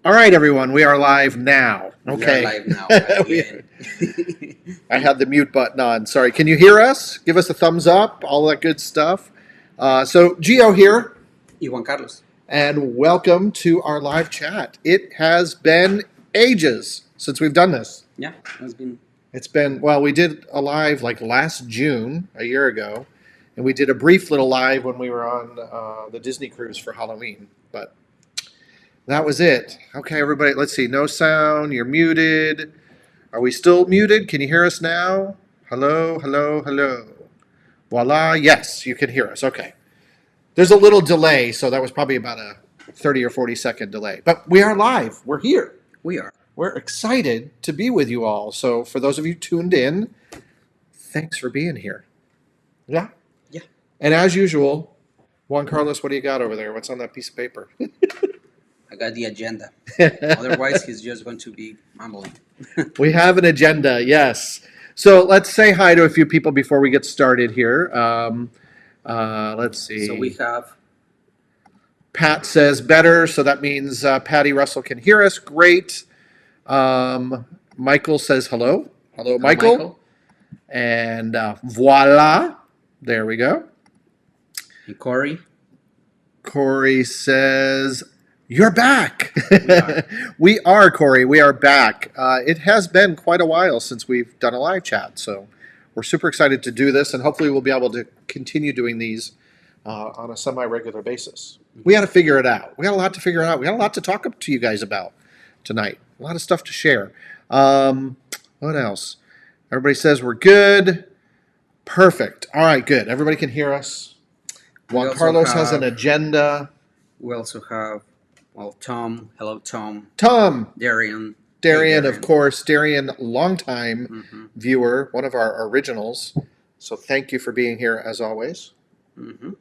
All right, everyone, we are live now. We are Okay. live now again. I had the mute button on. Sorry. Can you hear us? Give us a thumbs up, all that good stuff. So, Gio here, Y Juan Carlos. and welcome to our live chat. It has been ages since we've done this. Yeah, it's been. It's been, well, we did a live like last June, a year ago, and we did a brief little live when we were on the Disney cruise for Halloween. But that was it. Okay, everybody, let's see. No sound. You're muted. Are we still muted? Can you hear us now? Hello, hello, hello. Voila. Yes, you can hear us. Okay. There's a little delay, so that was probably about a 30 or 40-second delay. But we are live. We're here. We are. We're excited to be with you all. So for those of you tuned in, thanks for being here. Yeah? Yeah. And as usual, Juan Carlos, what do you got over there? What's on that piece of paper? I got the agenda. Otherwise, he's just going to be mumbling. We have an agenda, yes. So let's say hi to a few people before we get started here. Let's see. So we have. Pat says better, so that means Patty Russell can hear us. Great. Michael says hello. Hello, Michael. And voila. There we go. And Corey. Corey says, you're back. We are. We are, Corey. We are back. It has been quite a while since we've done a live chat, so we're super excited to do this, and hopefully we'll be able to continue doing these on a semi-regular basis. We got to figure it out. We got a lot to figure out. We got a lot to talk to you guys about tonight. A lot of stuff to share. What else? Everybody says we're good. Perfect. All right, good. Everybody can hear us. Juan Carlos has an agenda. We also have, well, Tom. Hello, Tom. Tom. Darian. Darian, Hey, of course. Darian, longtime Mm-hmm. viewer, one of our originals. So thank you for being here as always. Mm-hmm.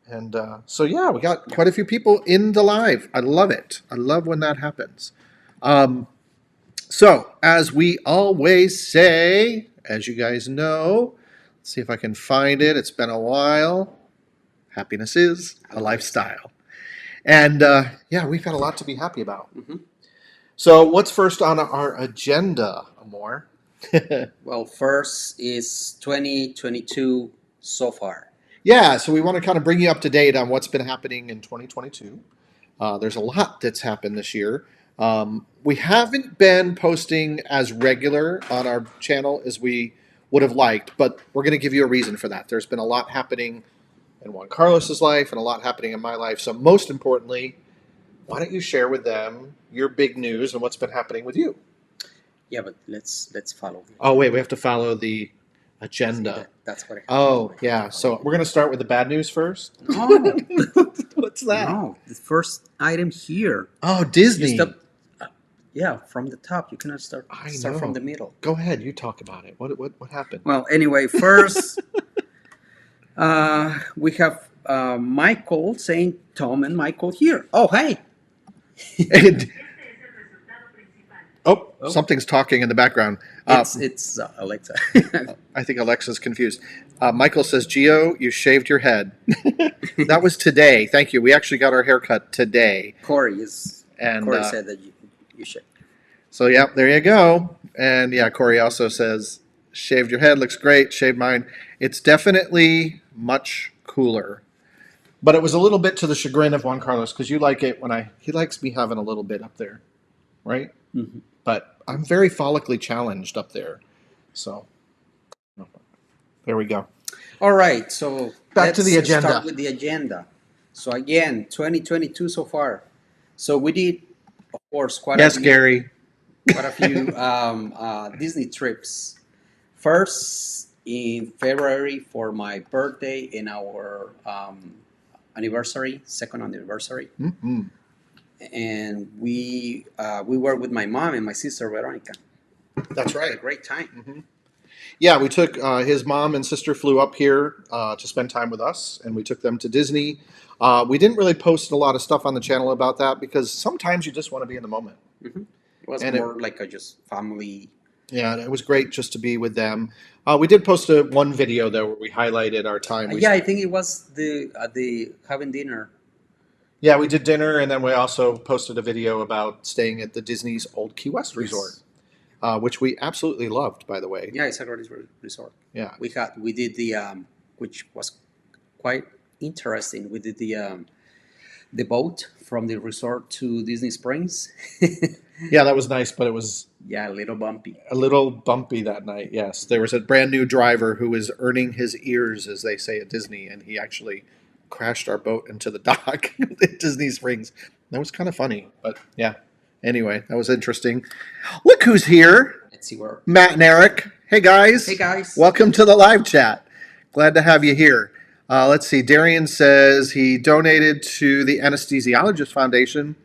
And so, yeah, we got quite a few people in the live. I love it. I love when that happens. So, as we always say, as you guys know, let's see if I can find it. It's been a while. Happiness is a lifestyle. And yeah, we've got a lot to be happy about. Mm-hmm. So, what's first on our agenda, Amor? Well, first is 2022 so far. Yeah, so we want to kind of bring you up to date on what's been happening in 2022. There's a lot that's happened this year. We haven't been posting as regular on our channel as we would have liked, but we're going to give you a reason for that. There's been a lot happening in Juan Carlos's life and a lot happening in my life. So most importantly, why don't you share with them your big news and what's been happening with you? Yeah, but let's follow. Oh, wait, we have to follow the agenda. That's what I have. Oh, yeah. So we're going to start with the bad news first. No. What's that? No, the first item here. Oh, Disney. You stop, yeah, from the top. You cannot start know. from the middle. Go ahead. You talk about it. What happened? Well, anyway, first we have Michael saying Tom and Michael here. Oh, hey. And, something's talking in the background. It's Alexa. I think Alexa's confused. Michael says, Gio, you shaved your head. That was today. Thank you. We actually got our haircut today. Corey And said that you should. so, yeah, there you go. And, yeah, Corey also says, shaved your head. Looks great. Shaved mine. It's definitely much cooler. But it was a little bit to the chagrin of Juan Carlos because you like it when he likes me having a little bit up there, right? Mm-hmm. But I'm very follically challenged up there. So there we go. All right, so Back to the agenda. Start with the agenda. So again, 2022 so far. So we did, of course, quite a few Disney trips. First in February for my birthday and our second anniversary. Mm-hmm. And we were with my mom and my sister Veronica. That's right. Had a great time. Mm-hmm. Yeah, we took his mom and sister flew up here to spend time with us, and we took them to Disney. We didn't really post a lot of stuff on the channel about that because sometimes you just want to be in the moment. Mm-hmm. It was more like a just family. Yeah, it was great just to be with them. We did post one video though where we highlighted our time. I think it was the having dinner. Yeah, we did dinner, and then we also posted a video about staying at the Disney's Old Key West Resort, Yes. which we absolutely loved, by the way. Yeah, it's a great resort. Yeah. We did the which was quite interesting. We did the boat from the resort to Disney Springs. Yeah, that was nice, but it was Yeah, a little bumpy. a little bumpy that night. Yes, there was a brand new driver who was earning his ears, as they say at Disney, and he actually crashed our boat into the dock at Disney Springs. That was kind of funny, but yeah. Anyway, that was interesting. Look who's here. Let's see where. Matt and Eric. Hey guys. Hey guys. Welcome to the live chat. Glad to have you here. Let's see. Darian says he donated to the Anesthesiologist Foundation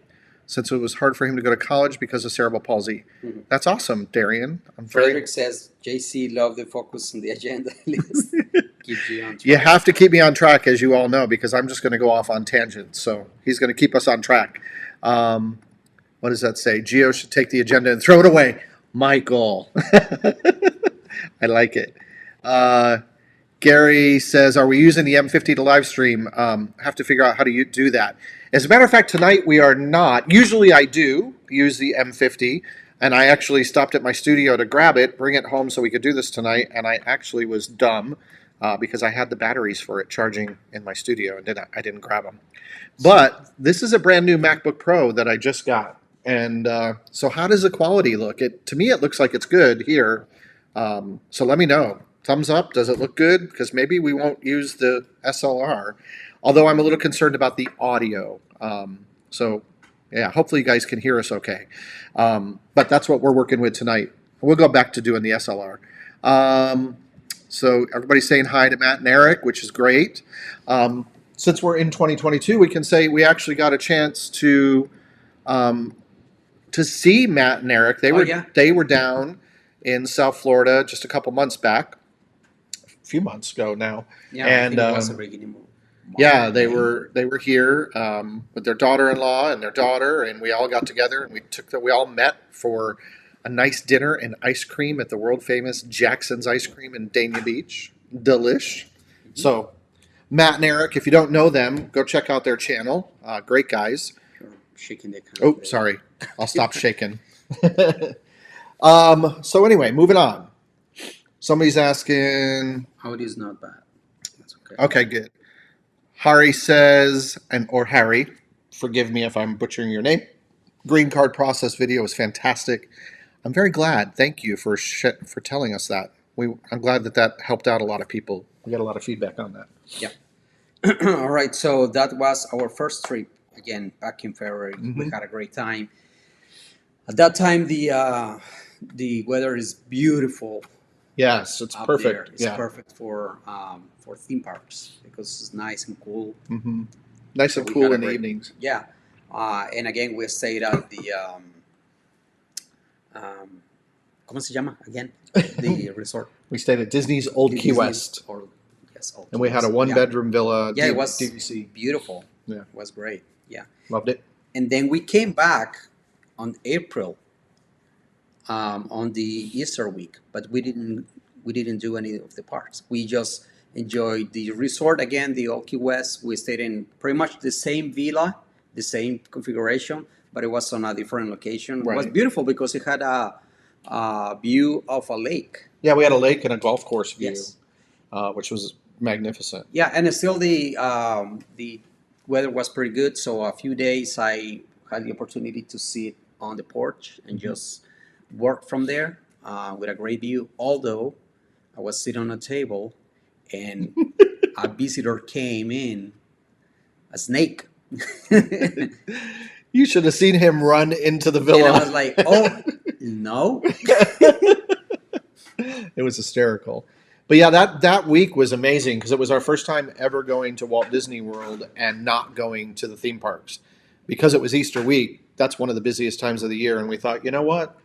since it was hard for him to go to college because of cerebral palsy. Mhm. That's awesome, Darian. I'm Frederick says JC love the focus on the agenda list. Keep you on track. You have to keep me on track, as you all know, because I'm just going to go off on tangents. So he's going to keep us on track. What does that say? Gio should take the agenda and throw it away. Michael. I like it. Gary says, are we using the M50 to live stream? Have to figure out how to do that. As a matter of fact, tonight we are not. Usually I do use the M50, and I actually stopped at my studio to grab it, bring it home so we could do this tonight, and I actually was dumb because I had the batteries for it charging in my studio, and I didn't grab them. But this is a brand new MacBook Pro that I just got. And so how does the quality look? To me, it looks like it's good here. So let me know. Thumbs up. Does it look good? Because maybe we won't use the SLR. Although I'm a little concerned about the audio. So yeah, hopefully you guys can hear us okay. But that's what we're working with tonight. We'll go back to doing the SLR. So everybody's saying hi to Matt and Eric, which is great. Since we're in 2022, we can say we actually got a chance to see Matt and Eric. They were down in South Florida just a couple months back, a few months ago now. Yeah, and I think it was a beginning. yeah, they were here with their daughter-in-law and their daughter, and we all got together and we all met for a nice dinner and ice cream at the world famous Jackson's Ice Cream in Dania Beach. Delish. Mm-hmm. So Matt and Eric, if you don't know them, go check out their channel. Great guys. You're shaking the Oh, sorry. I'll stop shaking. So anyway, moving on. Somebody's asking. Audio is not bad. That's okay. Okay, good. Hari says, or Harry, forgive me if I'm butchering your name. Green card process video was fantastic. I'm very glad. Thank you for telling us that. I'm glad that helped out a lot of people. We got a lot of feedback on that. Yeah. All right. So that was our first trip again back in February. Mm-hmm. We had a great time. At that time, the weather is beautiful. Yes, it's perfect. It's perfect for theme parks because it's nice and cool. Mm-hmm. Nice and cool in the evenings. Yeah. And again, we stayed at the ¿cómo se llama again? The resort. We stayed at Disney's Old Key West. And we had a one-bedroom villa. Yeah, it was DVC. beautiful. Yeah. It was great. Yeah. Loved it. And then we came back on April on the Easter week, but we didn't do any of the parks. We just enjoyed the resort again, the Old Key West. We stayed in pretty much the same villa, the same configuration, but it was on a different location. Right. It was beautiful because it had a view of a lake. Yeah, we had a lake and a golf course view, yes. Which was magnificent. Yeah, and still the weather was pretty good. So a few days I had the opportunity to sit on the porch and just work from there with a great view. Although I was sitting on a table and a visitor came in, a snake. You should have seen him run into the villa. And I was like, oh, no. It was hysterical. But yeah, that week was amazing because it was our first time ever going to Walt Disney World and not going to the theme parks. Because it was Easter week, that's one of the busiest times of the year. And we thought, you know what?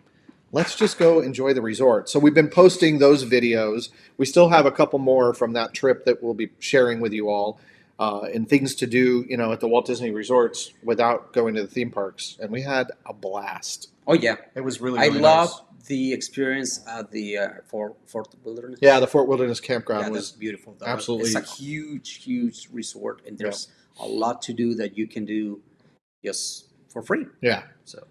Let's just go enjoy the resort. So we've been posting those videos. We still have a couple more from that trip that we'll be sharing with you all. And things to do, at the Walt Disney resorts without going to the theme parks. And we had a blast. Oh, yeah. It was really nice. I love the experience at the Fort Wilderness. Yeah, the Fort Wilderness Campground was beautiful. Absolutely. It's a huge resort, and there's a lot to do that you can do just for free. Yeah. So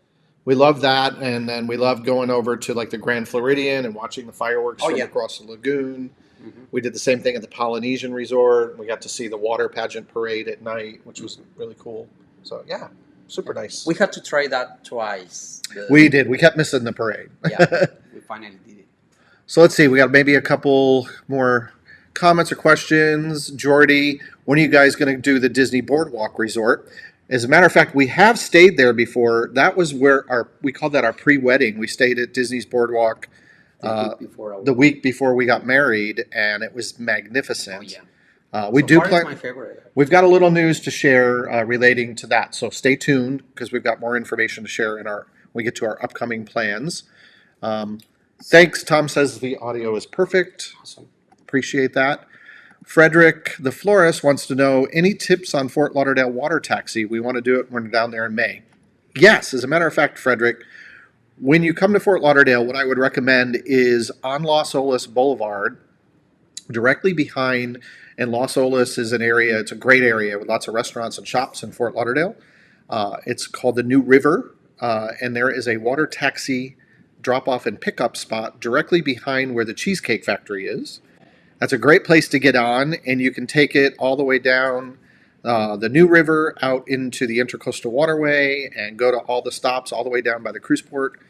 We love that, and then we love going over to like the Grand Floridian and watching the fireworks from yeah. across the lagoon. Mhm. We did the same thing at the Polynesian Resort. We got to see the water pageant parade at night, which was really cool. So yeah, super nice. We had to try that twice. We did. We kept missing the parade. Yeah, we finally did it. So let's see. We got maybe a couple more comments or questions. Jordy, when are you guys going to do the Disney Boardwalk Resort? As a matter of fact, we have stayed there before. That was where we called that our pre-wedding. We stayed at Disney's Boardwalk the week before we got married, and it was magnificent. Oh, yeah. We So do far, it's my favorite. We've got a little news to share relating to that, so stay tuned because we've got more information to share when we get to our upcoming plans. Thanks. Tom says the audio is perfect. Awesome. Appreciate that. Frederick, the florist, wants to know any tips on Fort Lauderdale water taxi. We want to do it when we're down there in May. Yes, as a matter of fact, Frederick, when you come to Fort Lauderdale, what I would recommend is on Los Olas Boulevard, directly behind, and Los Olas is an area, it's a great area with lots of restaurants and shops in Fort Lauderdale. It's called the New River, and there is a water taxi drop-off and pickup spot directly behind where the Cheesecake Factory is. That's a great place to get on, and you can take it all the way down the New River out into the Intercoastal Waterway and go to all the stops all the way down by the cruise port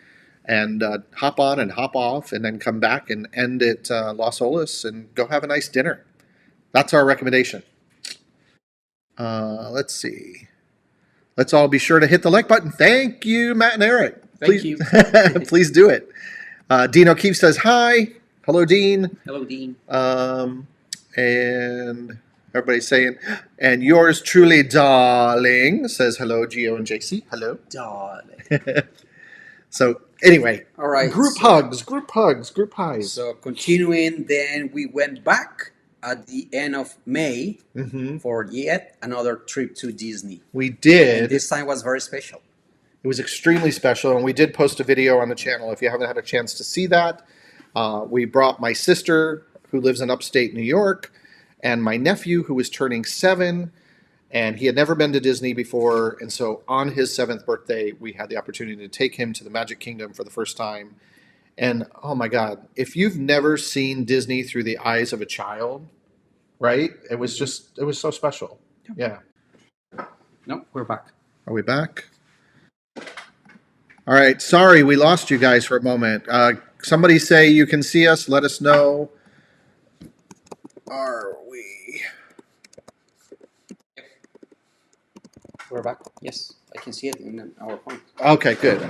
and hop on and hop off and then come back and end at Los Olas and go have a nice dinner. That's our recommendation. Let's see. Let's all be sure to hit the like button. Thank you, Matt and Eric. Thank you. Please do it. Dean O'Keefe says hi. Hello, Dean. Hello, Dean. And everybody's saying, and yours truly, darling, says hello, Gio and JC. Hello. Darling. So anyway, All right. group hugs, group highs. So continuing, then we went back at the end of May for yet another trip to Disney. We did. And this time was very special. It was extremely special, and we did post a video on the channel. If you haven't had a chance to see that, we brought my sister, who lives in upstate New York, and my nephew, who was turning 7, and he had never been to Disney before. And so on his 7th birthday, we had the opportunity to take him to the Magic Kingdom for the first time. And oh my God, if you've never seen Disney through the eyes of a child, right? It was so special. Yeah. No, we're back. Are we back? All right. Sorry, we lost you guys for a moment. Somebody say you can see us. Let us know. Are we? We're back. Yes, I can see it in our phone. Okay, good.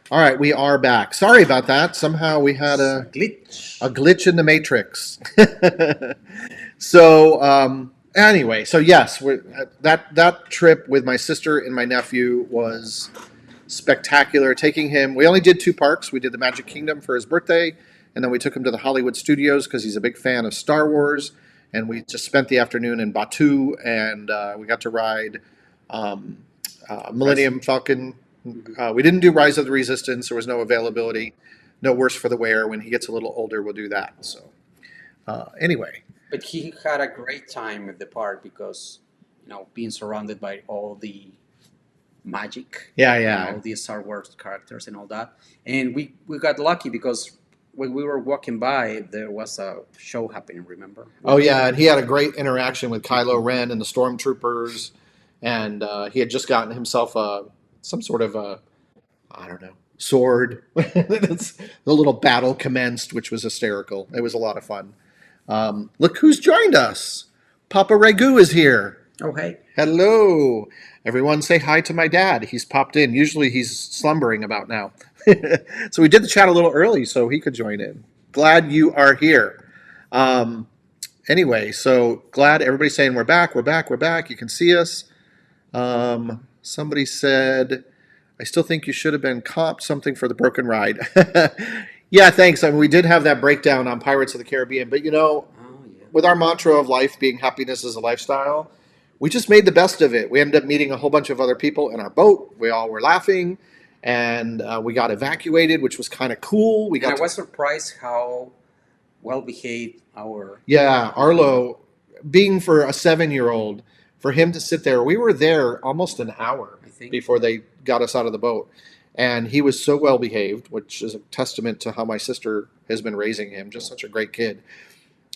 All right, we are back. Sorry about that. Somehow we had a glitch in the matrix. So anyway, so yes, that trip with my sister and my nephew was spectacular. Taking him, we only did 2 parks. We did the Magic Kingdom for his birthday, and then we took him to the Hollywood Studios because he's a big fan of Star Wars. And we just spent the afternoon in Batuu, and we got to ride Millennium Falcon. We didn't do Rise of the Resistance. There was no availability. No worse for the wear. When he gets a little older, we'll do that. So anyway. But he had a great time at the park because, being surrounded by all the magic. Yeah. All the Star Wars characters and all that. And we got lucky because when we were walking by, there was a show happening, remember? Oh, yeah, and he had a great interaction with Kylo Ren and the Stormtroopers, and he had just gotten himself some sort of sword. The little battle commenced, which was hysterical. It was a lot of fun. Look who's joined us. Papa Ragu is here. Oh, hey. Hello. Everyone say hi to my dad. He's popped in. Usually he's slumbering about now. So we did the chat a little early so he could join in. Glad you are here. Anyway, so glad everybody's saying we're back. You can see us. Somebody said, I still think you should have been comped something for the broken ride. Yeah, thanks. I mean, we did have that breakdown on Pirates of the Caribbean. But, with our mantra of life being happiness is a lifestyle, we just made the best of it. We ended up meeting a whole bunch of other people in our boat. We all were laughing. And we got evacuated, which was kind of cool. I was surprised how well behaved our... Yeah, Arlo, being for a 7-year-old, for him to sit there, we were there almost an hour. I think. before they got us out of the boat. And he was so well behaved, which is a testament to how my sister has been raising him. Just such a great kid.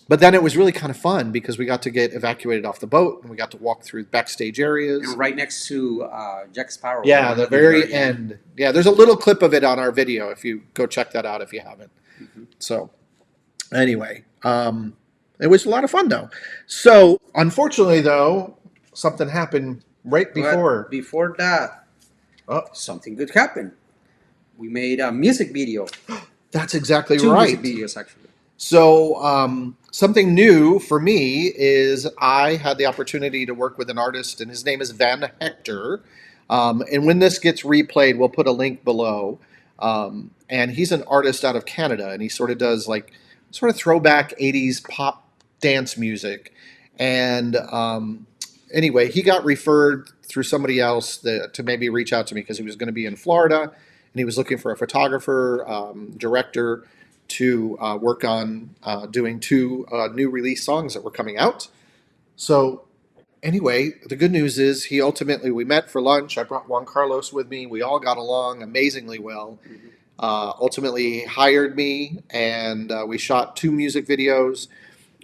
But then it was really kind of fun because we got to get evacuated off the boat and we got to walk through backstage areas. And right next to Jack Sparrow. Yeah, the very end. Yeah, there's a little clip of it on our video if you go check that out if you haven't. Mm-hmm. So, anyway, it was a lot of fun though. So, unfortunately though, something happened right before. But before that, something good happened. We made a music video. That's exactly Two right. music videos, actually. So, something new for me is I had the opportunity to work with an artist, and his name is Van Hector. And when this gets replayed, we'll put a link below. And he's an artist out of Canada, and he sort of does like sort of throwback 80s pop dance music. And anyway, he got referred through somebody else to maybe reach out to me because he was going to be in Florida, and he was looking for a photographer, director, to work on doing two new release songs that were coming out. So anyway, the good news is we met for lunch. I brought Juan Carlos with me. We all got along amazingly well. Mm-hmm. Ultimately, he hired me, and we shot two music videos.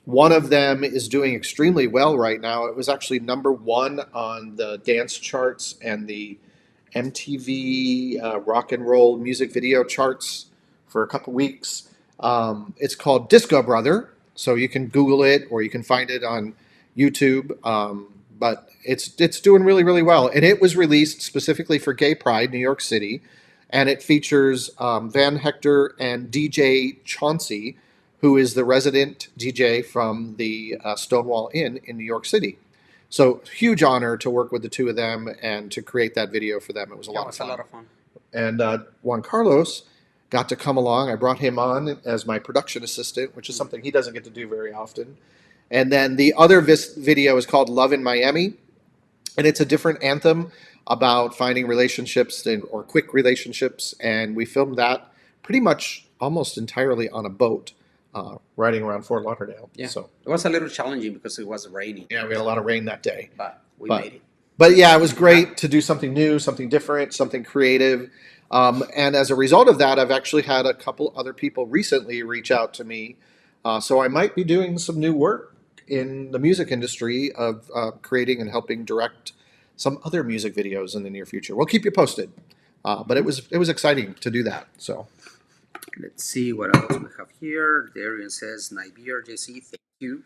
One of them is doing extremely well right now. It was actually #1 on the dance charts and the MTV rock and roll music video charts for a couple weeks. It's called Disco Brother, so you can Google it or you can find it on YouTube. But it's doing really, really well. And it was released specifically for Gay Pride, New York City. And it features Van Hector and DJ Chauncey, who is the resident DJ from the Stonewall Inn in New York City. So huge honor to work with the two of them and to create that video for them. It was a lot of fun. And Juan Carlos got to come along. I brought him on as my production assistant, which is something he doesn't get to do very often. And then the other video is called Love in Miami. And it's a different anthem about finding relationships or quick relationships. And we filmed that pretty much almost entirely on a boat riding around Fort Lauderdale. Yeah. So it was a little challenging because it was raining. Yeah, we had a lot of rain that day. But we made it. But yeah, it was great to do something new, something different, something creative. And as a result of that, I've actually had a couple other people recently reach out to me. So I might be doing some new work in the music industry of creating and helping direct some other music videos in the near future. We'll keep you posted. But it was exciting to do that. So let's see what else we have here. Darian says, Gio and JC, thank you.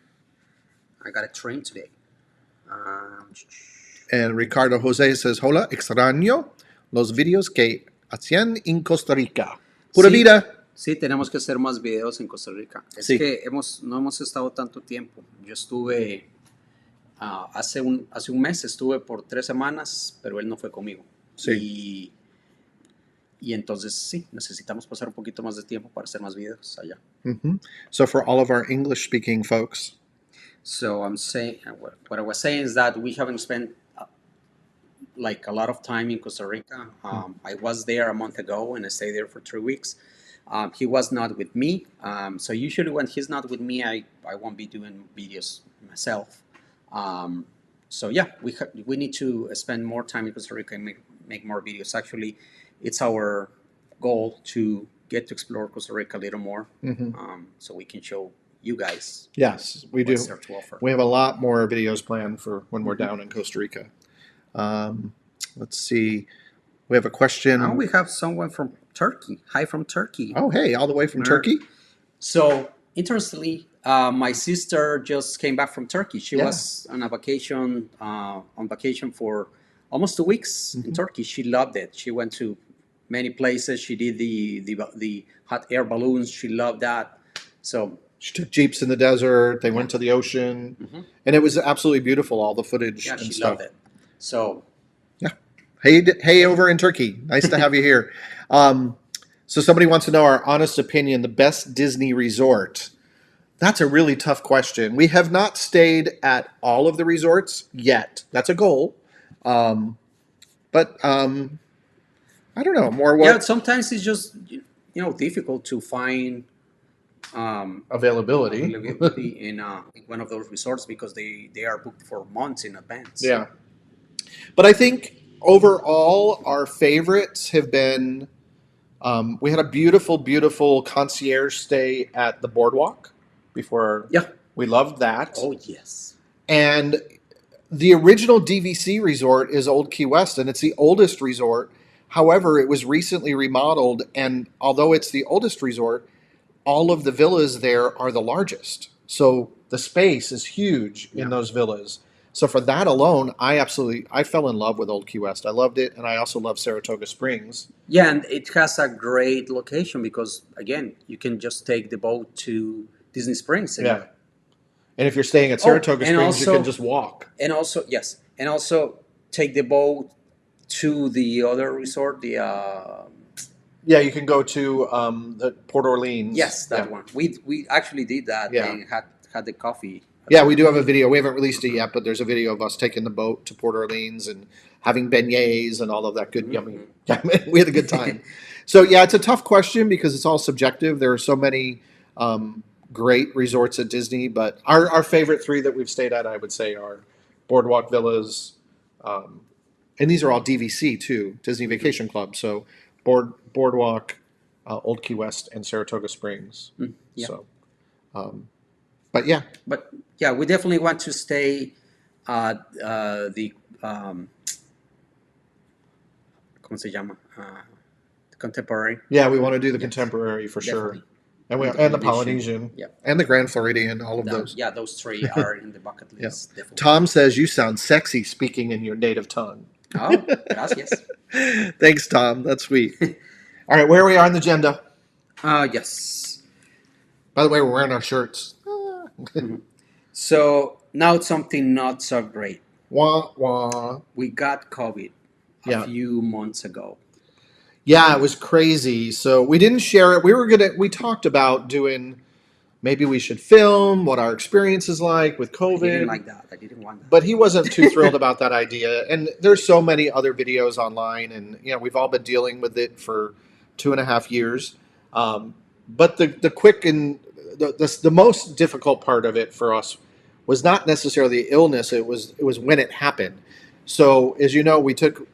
I got a train today. And Ricardo Jose says, hola, extraño los videos que hacían en Costa Rica. Pura vida. Sí, tenemos que hacer más videos en Costa Rica. Es que no hemos estado tanto tiempo. Yo estuve, hace un mes, estuve por 3 semanas, pero él no fue conmigo. Sí. Y entonces sí, necesitamos pasar un poquito más de tiempo para hacer más videos allá. Mm-hmm. So for all of our English-speaking folks. So I'm saying, what I was saying is that we haven't spent like a lot of time in Costa Rica. I was there a month ago and I stayed there for 3 weeks. He was not with me. So usually when he's not with me, I won't be doing videos myself. So yeah, we need to spend more time in Costa Rica and make more videos. Actually, it's our goal to get to explore Costa Rica a little more, so we can show you guys. Yes, we do. To offer. We have a lot more videos planned for when we're down in Costa Rica. Let's see. We have a question. Now we have someone from Turkey. Hi from Turkey. Oh, hey, all the way from Turkey? So, interestingly, my sister just came back from Turkey. She was on vacation for almost 2 weeks in Turkey. She loved it. She went to many places. She did the hot air balloons. She loved that. So she took jeeps in the desert. They went to the ocean, and it was absolutely beautiful. All the footage and she stuff. Loved it. So yeah, hey, over in Turkey. Nice to have you here. So somebody wants to know our honest opinion, the best Disney resort. That's a really tough question. We have not stayed at all of the resorts yet. That's a goal. But I don't know. Sometimes it's just difficult to find availability in one of those resorts because they are booked for months in advance. Yeah. But I think overall, our favorites have been. We had a beautiful, beautiful concierge stay at the boardwalk before. Yeah. We loved that. Oh yes. And the original DVC resort is Old Key West, and it's the oldest resort. However, it was recently remodeled, and although it's the oldest resort, all of the villas there are the largest. So the space is huge in Yeah. those villas. So for that alone, I fell in love with Old Key West. I loved it, and I also love Saratoga Springs. Yeah, and it has a great location because again, you can just take the boat to Disney Springs. And, Yeah. And if you're staying at Oh, Saratoga and Springs, you also- can just walk. and also yes, and also take the boat to the other resort. The Yeah, you can go to the Port Orleans. yes, that Yeah. one. We actually did that Yeah. and had the coffee. Yeah, we do have a video. We haven't released it yet, but there's a video of us taking the boat to Port Orleans and having beignets and all of that good yummy. Yeah, we had a good time. So yeah, it's a tough question because it's all subjective. There are so many great resorts at Disney, but our favorite three that we've stayed at, I would say, are Boardwalk Villas, and these are all DVC too, Disney Vacation Club. So Boardwalk, Old Key West, and Saratoga Springs. Yeah. So, but yeah, But yeah, we definitely want to stay at the ¿cómo se llama? The Contemporary. yeah, we want to do the Yes. Contemporary for sure, Definitely. and And the and the Polynesian. Polynesian, Yeah. and the Grand Floridian, all of That- those. Yeah, those three are in the bucket list. Definitely. Tom says you sound sexy speaking in your native tongue. Oh, gracias. Thanks, Tom. That's sweet. All right, where are we on the agenda? Yes. By the way, we're wearing our shirts. So now it's something not so great. Wah wah. We got COVID a Yeah. few months ago. Yeah, it was crazy. So we didn't share it. We talked about doing, maybe we should film what our experience is like with I COVID. didn't like that. I didn't want that. But he wasn't too thrilled about that idea. And there's so many other videos online, and we've all been dealing with it for 2.5 years. But the quick and the most difficult part of it for us was not necessarily the illness. It was when it happened. So as you know, we took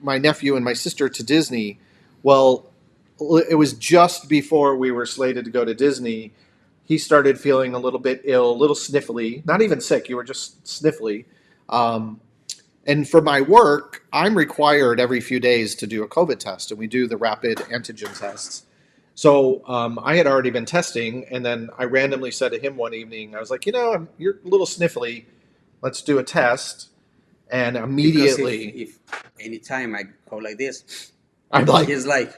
my nephew and my sister to Disney. Well, it was just before we were slated to go to Disney. He started feeling a little bit ill, a little sniffly, not even sick. You were just sniffly. And for my work, I'm required every few days to do a COVID test, and we do the rapid antigen tests. So I had already been testing, and then I randomly said to him one evening, I was like, you're a little sniffly. Let's do a test. And immediately, Because if anytime I go like this, I'm like, he's like,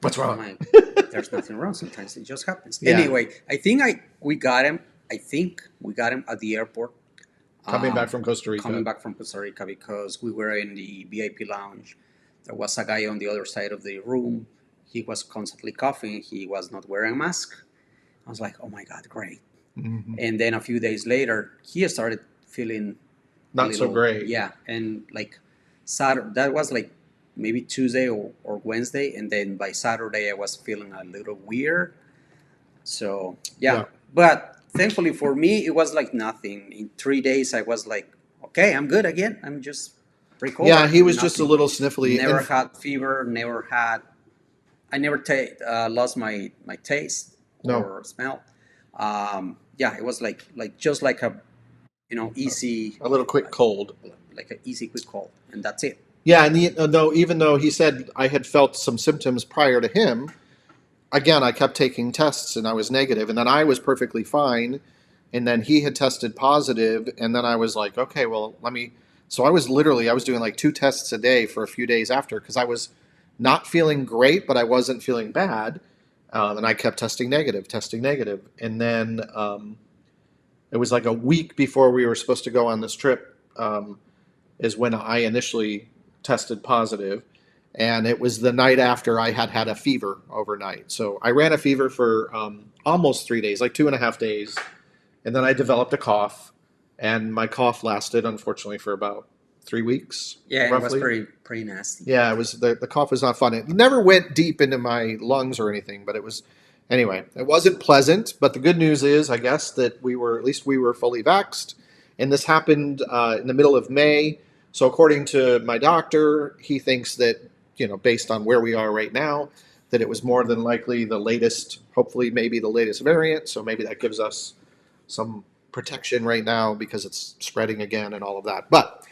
what's I'm wrong? like, there's nothing wrong. Sometimes it just happens. Yeah. Anyway, I think we got him. I think we got him at the airport. Coming back from Costa Rica. Coming back from Costa Rica because we were in the VIP lounge. There was a guy on the other side of the room. He was constantly coughing. He was not wearing a mask. I was like, oh my God, great. Mhm. And then a few days later, he started feeling a Not so little- great. Yeah, and like Saturday, that was like maybe Tuesday or Wednesday, and then by Saturday I was feeling a little weird. So Yeah. but thankfully for me, it was like nothing. In 3 days, I was like, okay, I'm good again. I'm just recovered. Yeah, he was just a Nothing. little sniffly. Never And- had fever. I never lost my taste No. or smell. Yeah, it was like just like a easy a little quick cold. like an easy quick cold, and that's it. Yeah, and even though he said I had felt some symptoms prior to him, again, I kept taking tests and I was negative, and then I was perfectly fine, and then he had tested positive, and then I was like, okay, well, let me. So I was doing like 2 tests a day for a few days after because I was not feeling great, but I wasn't feeling bad, and I kept testing negative, and then it was like a week before we were supposed to go on this trip. Is when I initially tested positive, and it was the night after I had a fever overnight. So I ran a fever for almost 3 days, like 2.5 days, and then I developed a cough, and my cough lasted, unfortunately, for about 3 weeks. Yeah, roughly. it was pretty nasty. Yeah, it was the cough was not fun. It never went deep into my lungs or anything, but it was anyway. It wasn't pleasant, but the good news is, I guess, that we were fully vaxxed, and this happened in the middle of May. So according to my doctor, he thinks that, based on where we are right now, that it was more than likely the latest, hopefully maybe the latest variant. So maybe that gives us some protection right now because it's spreading again and all of that. But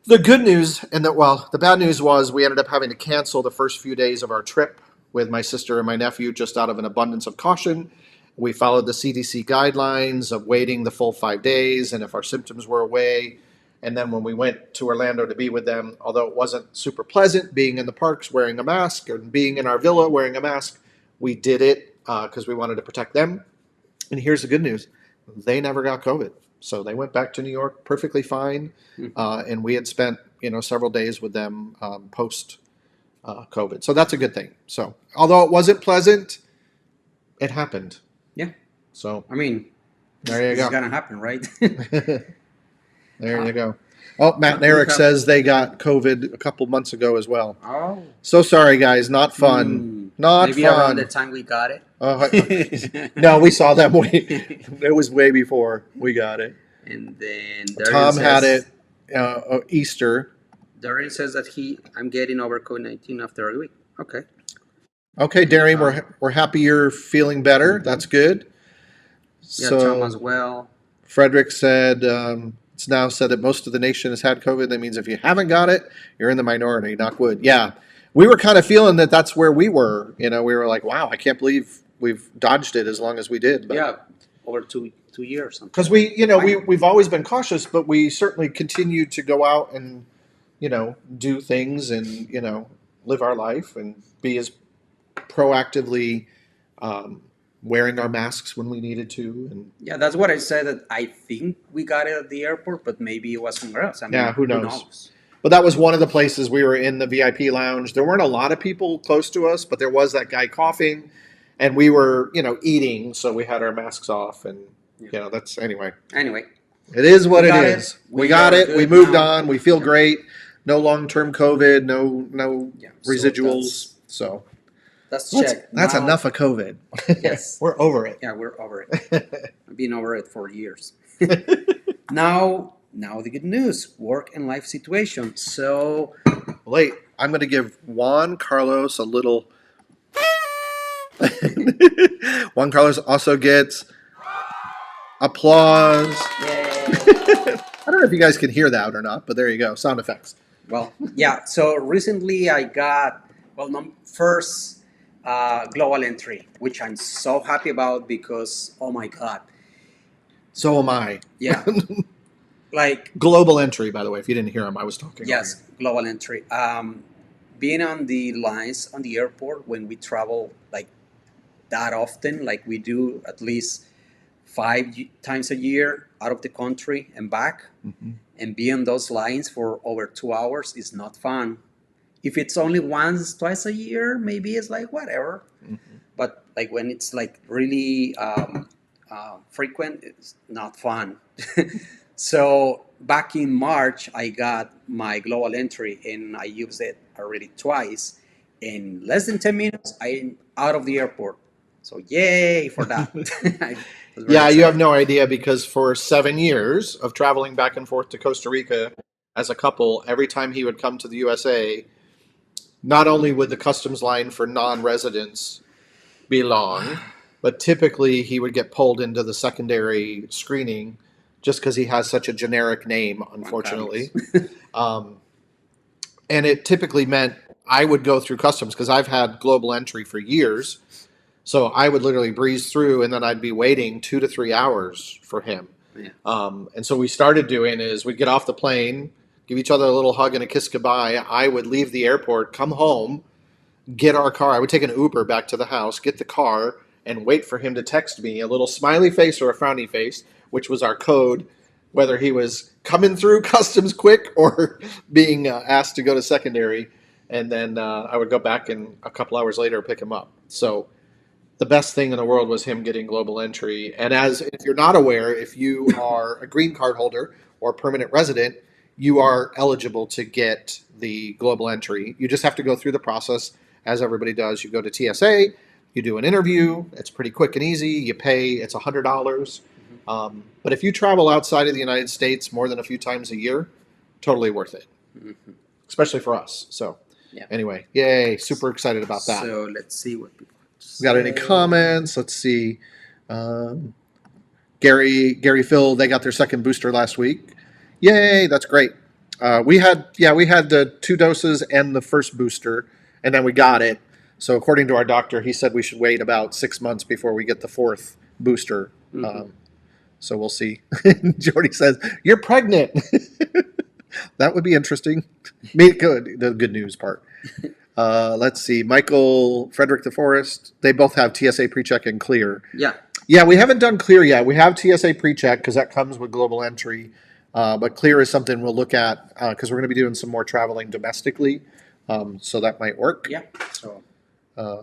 the good news, the bad news was we ended up having to cancel the first few days of our trip with my sister and my nephew just out of an abundance of caution. We followed the CDC guidelines of waiting the full 5 days and if our symptoms were away. And then when we went to Orlando to be with them, although it wasn't super pleasant being in the parks wearing a mask or being in our villa wearing a mask, we did it because we wanted to protect them. And here's the good news. They never got COVID. So they went back to New York perfectly fine. And we had spent, several days with them post COVID. So that's a good thing. So although it wasn't pleasant, it happened. Yeah. So I mean, there you go. It's gonna happen, right? There you go. Oh, Matt and Eric says they got COVID a couple months ago as well. Oh. So sorry, guys. Not fun. Not maybe fun. around the time we got it. No, we saw them it was way before we got it. And then Tom had it Easter. Darren says that I'm getting over COVID-19 after a week. Okay. Okay, Darian, we're happy you're feeling better. That's good. Yeah, So, Tom as well. Frederick said it's now said that most of the nation has had COVID. That means if you haven't got it, you're in the minority. Knock wood. Yeah, we were kind of feeling that that's where we were. We were like, wow, I can't believe we've dodged it as long as we did. But, yeah, over two years. Because we've always been cautious, but we certainly continue to go out and do things and live our life and be as proactively wearing our masks when we needed to. And yeah, that's what I said. That I think we got it at the airport, but maybe it was somewhere else. I mean, yeah, who knows? But that was one of the places we were in the VIP lounge. There weren't a lot of people close to us, but there was that guy coughing, and we were eating, so we had our masks off, and that's anyway. Anyway, it is what it is. We got it. We moved on. We feel great. No long-term COVID. No residuals. So. Let's check. That's enough of COVID. Yes. We're over it. Yeah, we're over it. I've been over it for years. Now the good news, work and life situation. So, wait, I'm going to give Juan Carlos a little. Juan Carlos also gets applause. Yay. I don't know if you guys can hear that or not, but there you go. Sound effects. Well, yeah. So recently I got, first global entry, which I'm so happy about because, oh my God. So am I. Yeah. Like global entry, by the way, if you didn't hear him, I was talking. Yes, earlier. Global entry. Being on the lines on the airport when we travel like that often, like we do at least 5 times a year out of the country and back, and be on those lines for over 2 hours is not fun. If it's only once, twice a year, maybe it's like whatever. But like when it's like really frequent, it's not fun. So back in March, I got my global entry and I used it already twice. In less than 10 minutes, I'm out of the airport. So yay for that. Yeah, excited. You have no idea because for 7 years of traveling back and forth to Costa Rica as a couple, every time he would come to the USA, not only would the customs line for non-residents be long, but typically he would get pulled into the secondary screening just because he has such a generic name, unfortunately. And it typically meant I would go through customs because I've had global entry for years. So I would literally breeze through and then I'd be waiting 2 to 3 hours for him. Yeah. And so we started doing is we'd get off the plane, give each other a little hug and a kiss goodbye. I would leave the airport, come home, get our car. I would take an Uber back to the house, get the car, and wait for him to text me a little smiley face or a frowny face, which was our code, whether he was coming through customs quick or being asked to go to secondary. And then I would go back and a couple hours later pick him up. So the best thing in the world was him getting global entry. And if you're not aware, if you are a green card holder or a permanent resident, you are eligible to get the global entry. You just have to go through the process as everybody does. You go to TSA, you do an interview. It's pretty quick and easy. You pay, it's $100. But if you travel outside of the United States more than a few times a year, totally worth it, Mhm. especially for us. So Yeah. anyway, yay, super excited about that. So let's see what people Got any comments? Let's see. Um, Gary Phil, they got their second booster last week. Yay, that's great. We had the 2 doses and the first booster, and then we got it. So according to our doctor, he said we should wait about 6 months before we get the fourth booster. So we'll see. Jordy says, "You're pregnant." That would be interesting. Good, the good news part. Let's see. Michael, Frederick DeForest, they both have TSA PreCheck and Clear. Yeah. Yeah, we haven't done Clear yet. We have TSA PreCheck because that comes with global entry. But Clear is something we'll look at because we're going to be doing some more traveling domestically. So that might work. Yeah. So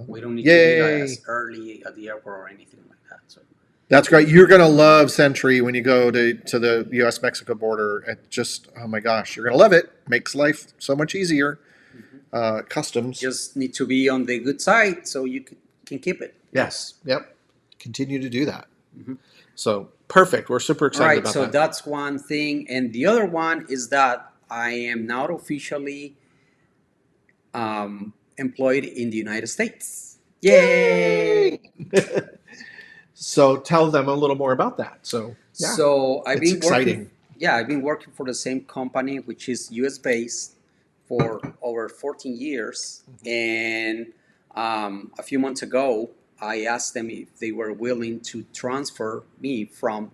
we don't need yay. to be as early at the airport or anything like that. So That's great. You're going to love Sentry when you go to the U.S.-Mexico border. It just, oh my gosh, you're going to love it. Makes life so much easier. Customs. just need to be on the good side so you can keep it. Yes. Yep. Continue to do that. So perfect. We're super excited about So that. that's one thing, and the other one is that I am now officially employed in the United States. Yay! So tell them a little more about that. So yeah, So I've it's been exciting. working. Yeah, I've been working for the same company, which is U.S. based, for over 14 years. And a few months ago, I asked them if they were willing to transfer me from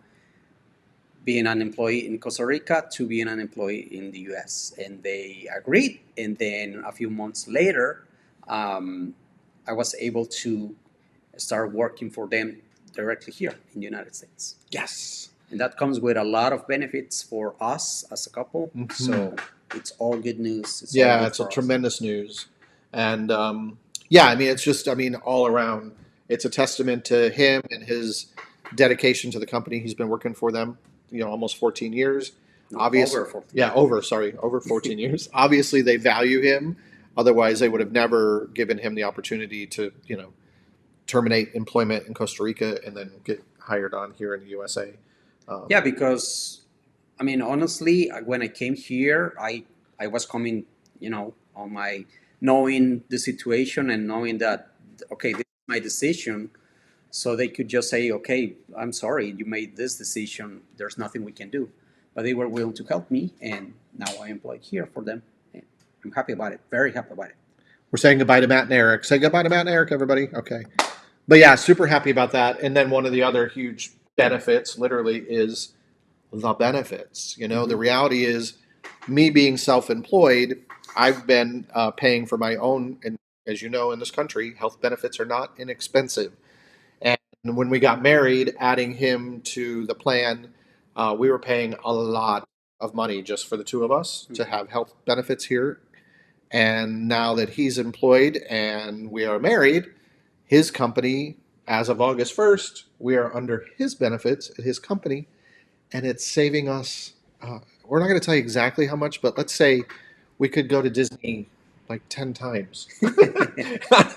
being an employee in Costa Rica to being an employee in the U.S. And they agreed. And then a few months later, I was able to start working for them directly here in the United States. Yes. And that comes with a lot of benefits for us as a couple. So it's all good news. It's all good It's a for us. tremendous news. And yeah, I mean, it's just, I mean, all around, it's a testament to him and his dedication to the company. He's been working for them, almost 14 years. No, Obviously, over 14. yeah, over 14 years. Obviously, they value him. Otherwise, they would have never given him the opportunity to, terminate employment in Costa Rica and then get hired on here in the USA. Yeah, because I mean, honestly, when I came here, I was coming, on my knowing the situation and knowing that okay, this is my decision. So they could just say, okay, I'm sorry, you made this decision. There's nothing we can do. But they were willing to help me, and now I'm employed here for them. And I'm happy about it. Very happy about it. We're saying goodbye to Matt and Eric. Say goodbye to Matt and Eric, everybody. Okay. But yeah, super happy about that. And then one of the other huge benefits, literally, is the benefits. The reality is, me being self-employed, I've been paying for my own, and as you know, in this country, health benefits are not inexpensive. And when we got married, adding him to the plan, we were paying a lot of money just for the two of us to have health benefits here. And now that he's employed and we are married, his company, as of August 1st, we are under his benefits at his company, and it's saving us. We're not going to tell you exactly how much, but let's say we could go to Disney like 10 times.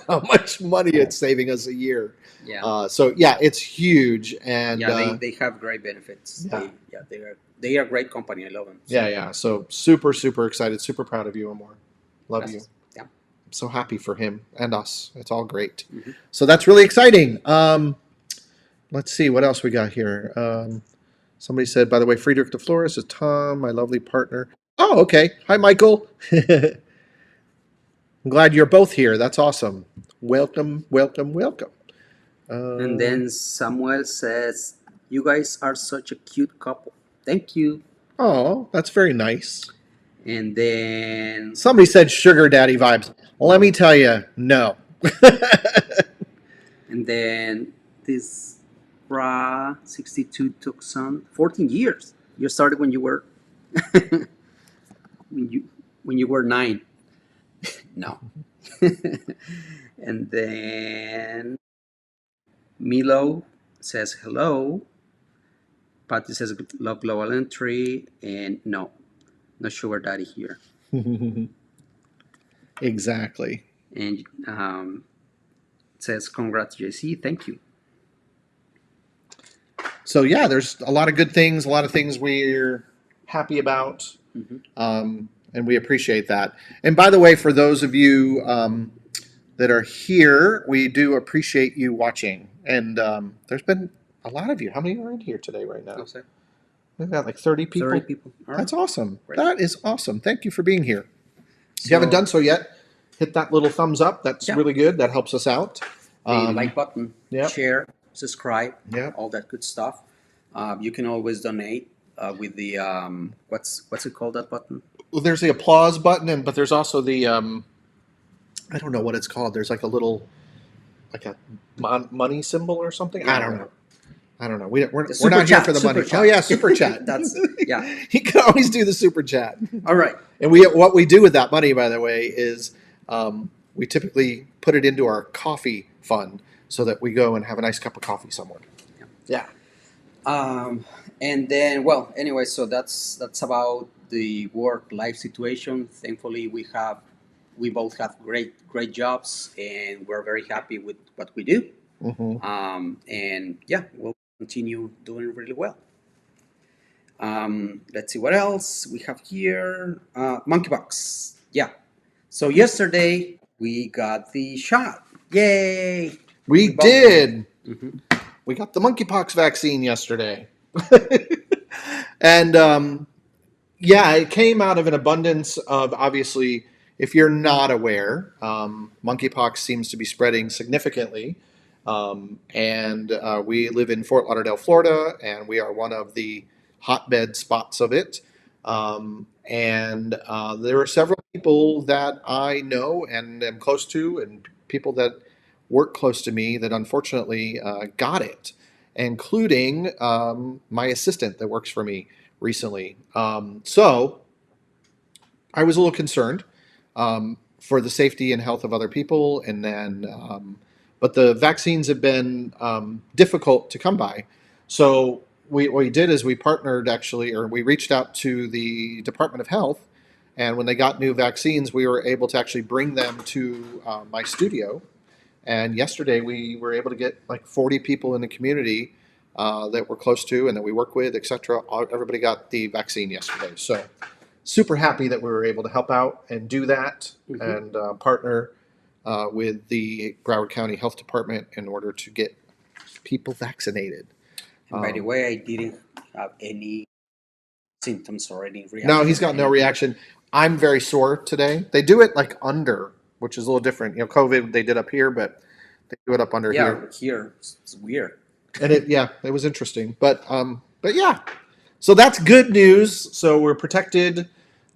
How much money it's saving us a year. Yeah. So yeah, it's huge. And Yeah, they have great benefits. Yeah. They are a great company. I love them. yeah. So super, super excited, super proud of you, Amor. Love you. Yeah. I'm so happy for him and us. It's all great. So that's really exciting. Let's see what else we got here. Somebody said, by the way, Friedrich de Flores is Tom, my lovely partner. Oh, okay. Hi, Michael. I'm glad you're both here. That's awesome. Welcome, welcome, welcome. And then Samuel says, "You guys are such a cute couple." Thank you. Oh, that's very nice. And then Somebody said sugar daddy vibes. Let me tell you, no. And then this Ra 62 took some 14 years. You started when you were when you were 9. No. And then Milo says hello. Patty says love global entry, and no sugar daddy here. Exactly. And says congrats JC, thank you. So yeah, there's a lot of good things, a lot of things we're happy about. And we appreciate that. And by the way, for those of you that are here, we do appreciate you watching. And there's been a lot of you. How many are in here today right now? I'll say We've got like 30 people. 30 people. All right. That's awesome. Great. That is awesome. Thank you for being here. If you haven't done so yet, hit that little thumbs up. That's really good. That helps us out. The like button, Yep. share, subscribe, Yep. all that good stuff. You can always donate with the what's it called, that button? Well, there's the applause button, but there's also the I don't know what it's called. There's like a little, like a money symbol or something. I don't know. We're not here for the money. Chat. Oh yeah, super chat. That's yeah. You can always do the super chat. All right. And what we do with that money, by the way, is we typically put it into our coffee fund so that we go and have a nice cup of coffee somewhere. Yeah. And then, well, anyway, so that's about the work-life situation. Thankfully, we both have great jobs, and we're very happy with what we do. And yeah, we'll continue doing really well. Let's see what else we have here. Monkeypox. Yeah. So yesterday we got the shot. Yay! We did. Mm-hmm. We got the monkeypox vaccine yesterday. And yeah, it came out of an abundance of, obviously, if you're not aware, monkeypox seems to be spreading significantly. And we live in Fort Lauderdale, Florida, and we are one of the hotbed spots of it. And there are several people that I know and am close to, and people that work close to me that unfortunately got it, including my assistant that works for me recently. So I was a little concerned for the safety and health of other people, and then but the vaccines have been difficult to come by. So what we did is we partnered actually, or we reached out to the Department of Health, and when they got new vaccines, we were able to actually bring them to my studio. And yesterday we were able to get like 40 people in the community that we're close to and that we work with, etc. Everybody got the vaccine yesterday. So super happy that we were able to help out and do that and partner with the Broward County Health Department in order to get people vaccinated. And by the way, I didn't have any symptoms or any reaction. No, he's got no reaction. I'm very sore today. They do it like under, which is a little different. You know, COVID they did up here, but they do it up under here. Yeah, here it's weird. And it was interesting. But yeah, so that's good news. So we're protected.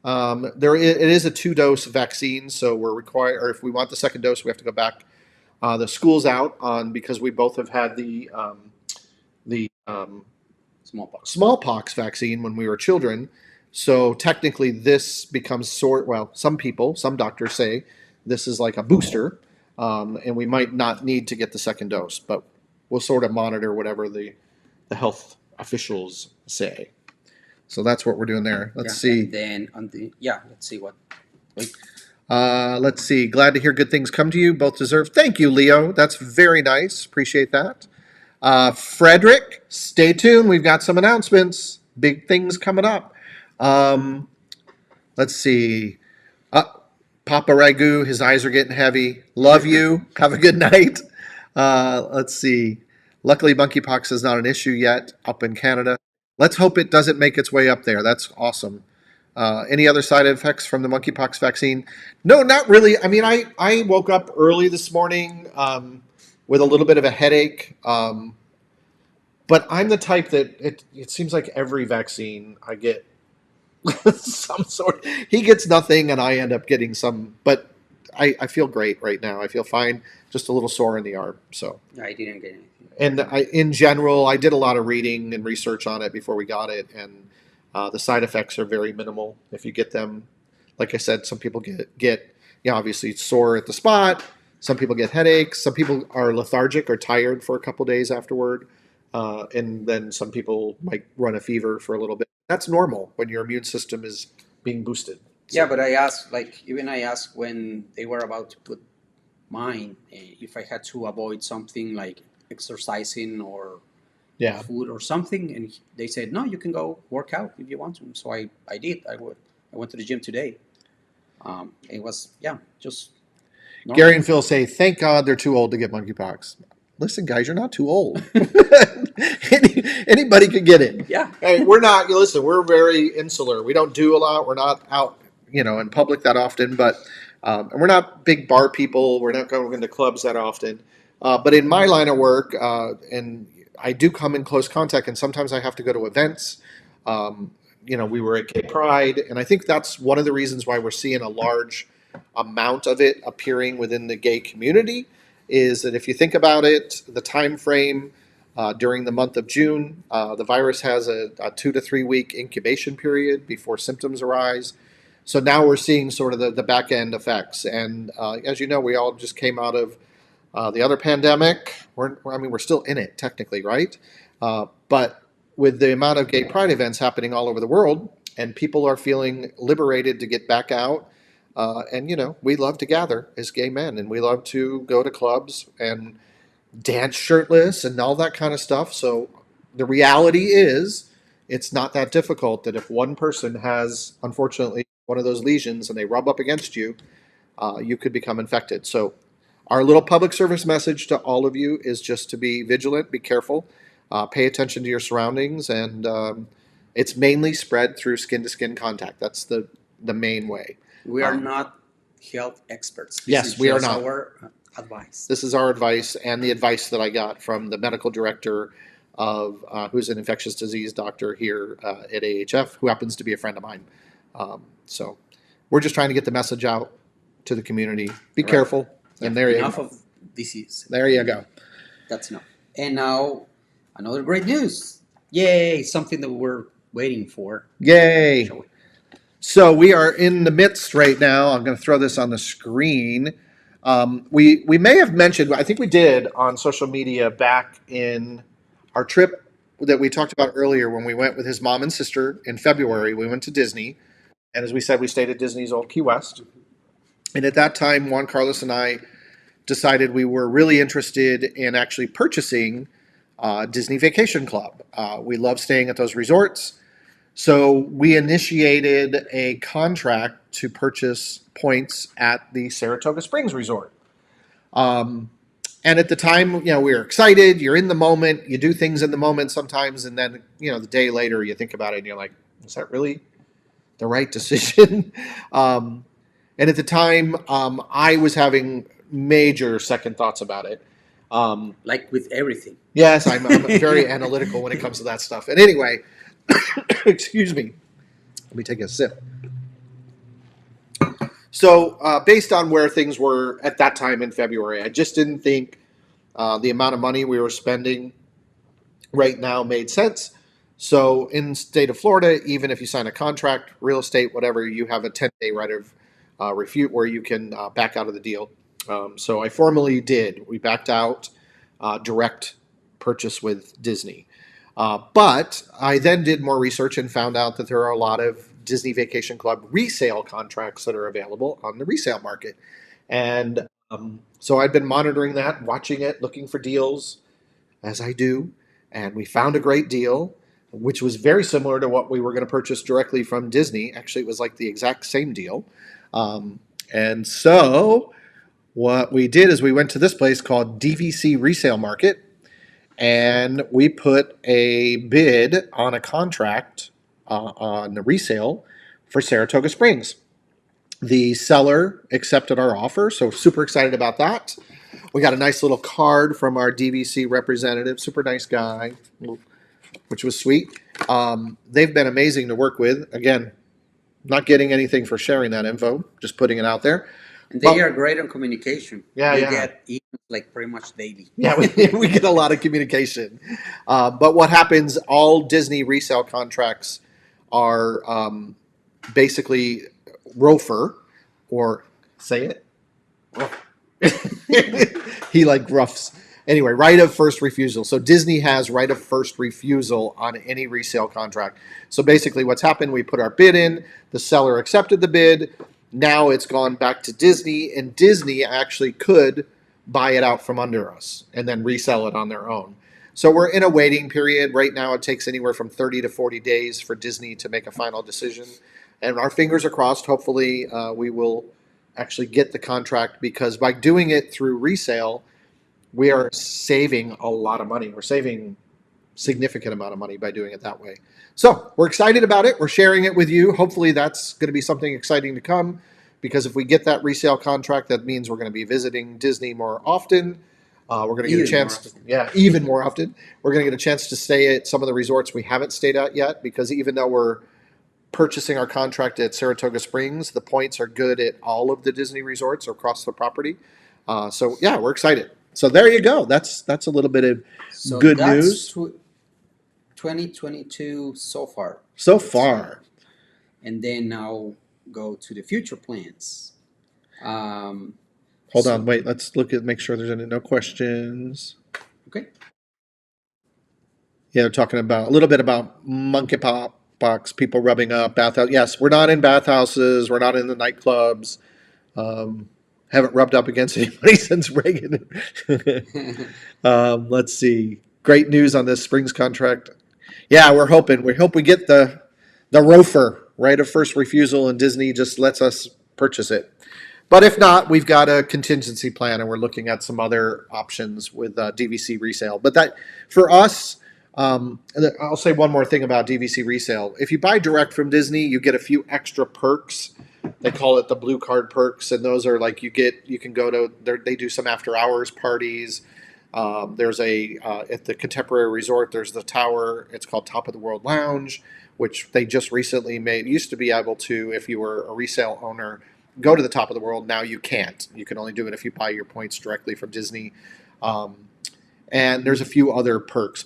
It is a 2-dose vaccine, so we're required, or if we want the second dose, we have to go back. The school's out on because we both have had the smallpox vaccine when we were children. So technically, this becomes some doctors say this is like a booster, and we might not need to get the second dose, but we'll sort of monitor whatever the health officials say. So that's what we're doing there. Let's see. And then let's see what. Wait. Let's see. Glad to hear good things come to you. Both deserve. Thank you, Leo. That's very nice. Appreciate that. Frederick, stay tuned. We've got some announcements. Big things coming up. Let's see. Papa Ragu, his eyes are getting heavy. Love you. Have a good night. Let's see. Luckily, monkeypox is not an issue yet up in Canada. Let's hope it doesn't make its way up there. That's awesome. Any other side effects from the monkeypox vaccine? No, not really. I mean, I woke up early this morning with a little bit of a headache. But I'm the type that it seems like every vaccine I get some sort. He gets nothing and I end up getting some. But I feel great right now. I feel fine. Just a little sore in the arm. So I didn't get anything. And in general, I did a lot of reading and research on it before we got it, and the side effects are very minimal if you get them. Like I said, some people get obviously sore at the spot. Some people get headaches. Some people are lethargic or tired for a couple days afterward, and then some people might run a fever for a little bit. That's normal when your immune system is being boosted. So. Yeah, but I asked when they were about to put mine if I had to avoid something like exercising or Yeah. food or something, and they said, no, you can go work out if you want to. So I did. I went to the gym today. It was, yeah, just Gary normal. and Phil say, thank God they're too old to get monkeypox. Listen, guys, you're not too old. Anybody could get it. Yeah. Hey, we're not. Listen, we're very insular. We don't do a lot. We're not out, in public that often. But and we're not big bar people. We're not going into clubs that often. But in my line of work, and I do come in close contact, and sometimes I have to go to events. We were at Gay Pride, and I think that's one of the reasons why we're seeing a large amount of it appearing within the gay community. Is that if you think about it, the time frame during the month of June, the virus has a 2 to 3 week incubation period before symptoms arise. So now we're seeing sort of the back end effects. And as you know, we all just came out of the other pandemic. We're still in it technically, right? But with the amount of gay pride events happening all over the world, and people are feeling liberated to get back out. And we love to gather as gay men, and we love to go to clubs and dance shirtless and all that kind of stuff. So the reality is, it's not that difficult that if one person has, unfortunately, one of those lesions and they rub up against you, you could become infected. So our little public service message to all of you is just to be vigilant, be careful, pay attention to your surroundings, and it's mainly spread through skin-to-skin contact. That's the main way. We are not health experts. This Yes, is we are just not. our advice. This is our advice and the advice that I got from the medical director of who's an infectious disease doctor here at AHF, who happens to be a friend of mine. So we're just trying to get the message out to the community. Be Right. careful. And there you Enough go. of disease. There you go. That's enough. And now, another great news. Yay! Something that we're waiting for. Yay. Shall we? So we are in the midst right now. I'm going to throw this on the screen. We may have mentioned, I think we did on social media back in our trip that we talked about earlier when we went with his mom and sister in February. We went to Disney. And as we said, we stayed at Disney's Old Key West. And at that time, Juan Carlos and I decided we were really interested in actually purchasing Disney Vacation Club. We love staying at those resorts. So we initiated a contract to purchase points at the Saratoga Springs Resort. And at the time, we were excited. You're in the moment. You do things in the moment sometimes. And then, the day later, you think about it and you're like, is that really the right decision? And at the time, I was having major second thoughts about it. Like with everything. Yes, I'm very analytical when it comes to that stuff. And anyway, excuse me. Let me take a sip. So based on where things were at that time in February, I just didn't think the amount of money we were spending right now made sense. So in the state of Florida, even if you sign a contract, real estate, whatever, you have a 10-day right of refute where you can back out of the deal. So I formally did. We backed out direct purchase with Disney. But I then did more research and found out that there are a lot of Disney Vacation Club resale contracts that are available on the resale market. And so I've been monitoring that, watching it, looking for deals, as I do. And we found a great deal, which was very similar to what we were going to purchase directly from Disney. Actually, it was like the exact same deal. And so what we did is we went to this place called DVC Resale Market, and we put a bid on a contract on the resale for Saratoga Springs. The seller accepted our offer, so super excited about that. We got a nice little card from our DVC representative, super nice guy, which was sweet. They've been amazing to work with. Again, not getting anything for sharing that info, just putting it out there. And they are great on communication. Yeah, we yeah. get emails like pretty much daily. Yeah, we get a lot of communication. But what happens, all Disney resale contracts are basically ROFR, or say it? He like roughs. Anyway, right of first refusal. So Disney has right of first refusal on any resale contract. So basically what's happened, we put our bid in, the seller accepted the bid, now it's gone back to Disney, and Disney actually could buy it out from under us and then resell it on their own. So we're in a waiting period. Right now, it takes anywhere from 30 to 40 days for Disney to make a final decision. And our fingers are crossed. Hopefully, we will actually get the contract, because by doing it through resale, we are saving a lot of money. We're saving significant amount of money by doing it that way. So we're excited about it. We're sharing it with you. Hopefully that's going to be something exciting to come, because if we get that resale contract, that means we're going to be visiting Disney more often. We're going to get a chance, even more often. We're going to get a chance to stay at some of the resorts we haven't stayed at yet, because even though we're purchasing our contract at Saratoga Springs, the points are good at all of the Disney resorts across the property. So yeah, we're excited. So there you go. That's a little bit of good news. 2022 so far. So far. And then now go to the future plans. Hold on, wait. Let's make sure there's no questions. Okay. Yeah, they're talking about a little bit about monkeypox, people rubbing up bathhouse. Yes, we're not in bathhouses. We're not in the nightclubs. Haven't rubbed up against anybody since Reagan. Let's see. Great news on this Springs contract. Yeah, we're hoping. We hope we get the ROFR, right of first refusal, and Disney just lets us purchase it. But if not, we've got a contingency plan, and we're looking at some other options with DVC resale. But that, for us, I'll say one more thing about DVC resale. If you buy direct from Disney, you get a few extra perks. They call it the blue card perks, and those are like you can go to, they do some after hours parties. There's at the Contemporary Resort, there's the tower. It's called Top of the World Lounge, which they just recently made. Used to be able to, if you were a resale owner, go to the Top of the World. Now you can't. You can only do it if you buy your points directly from Disney. And there's a few other perks,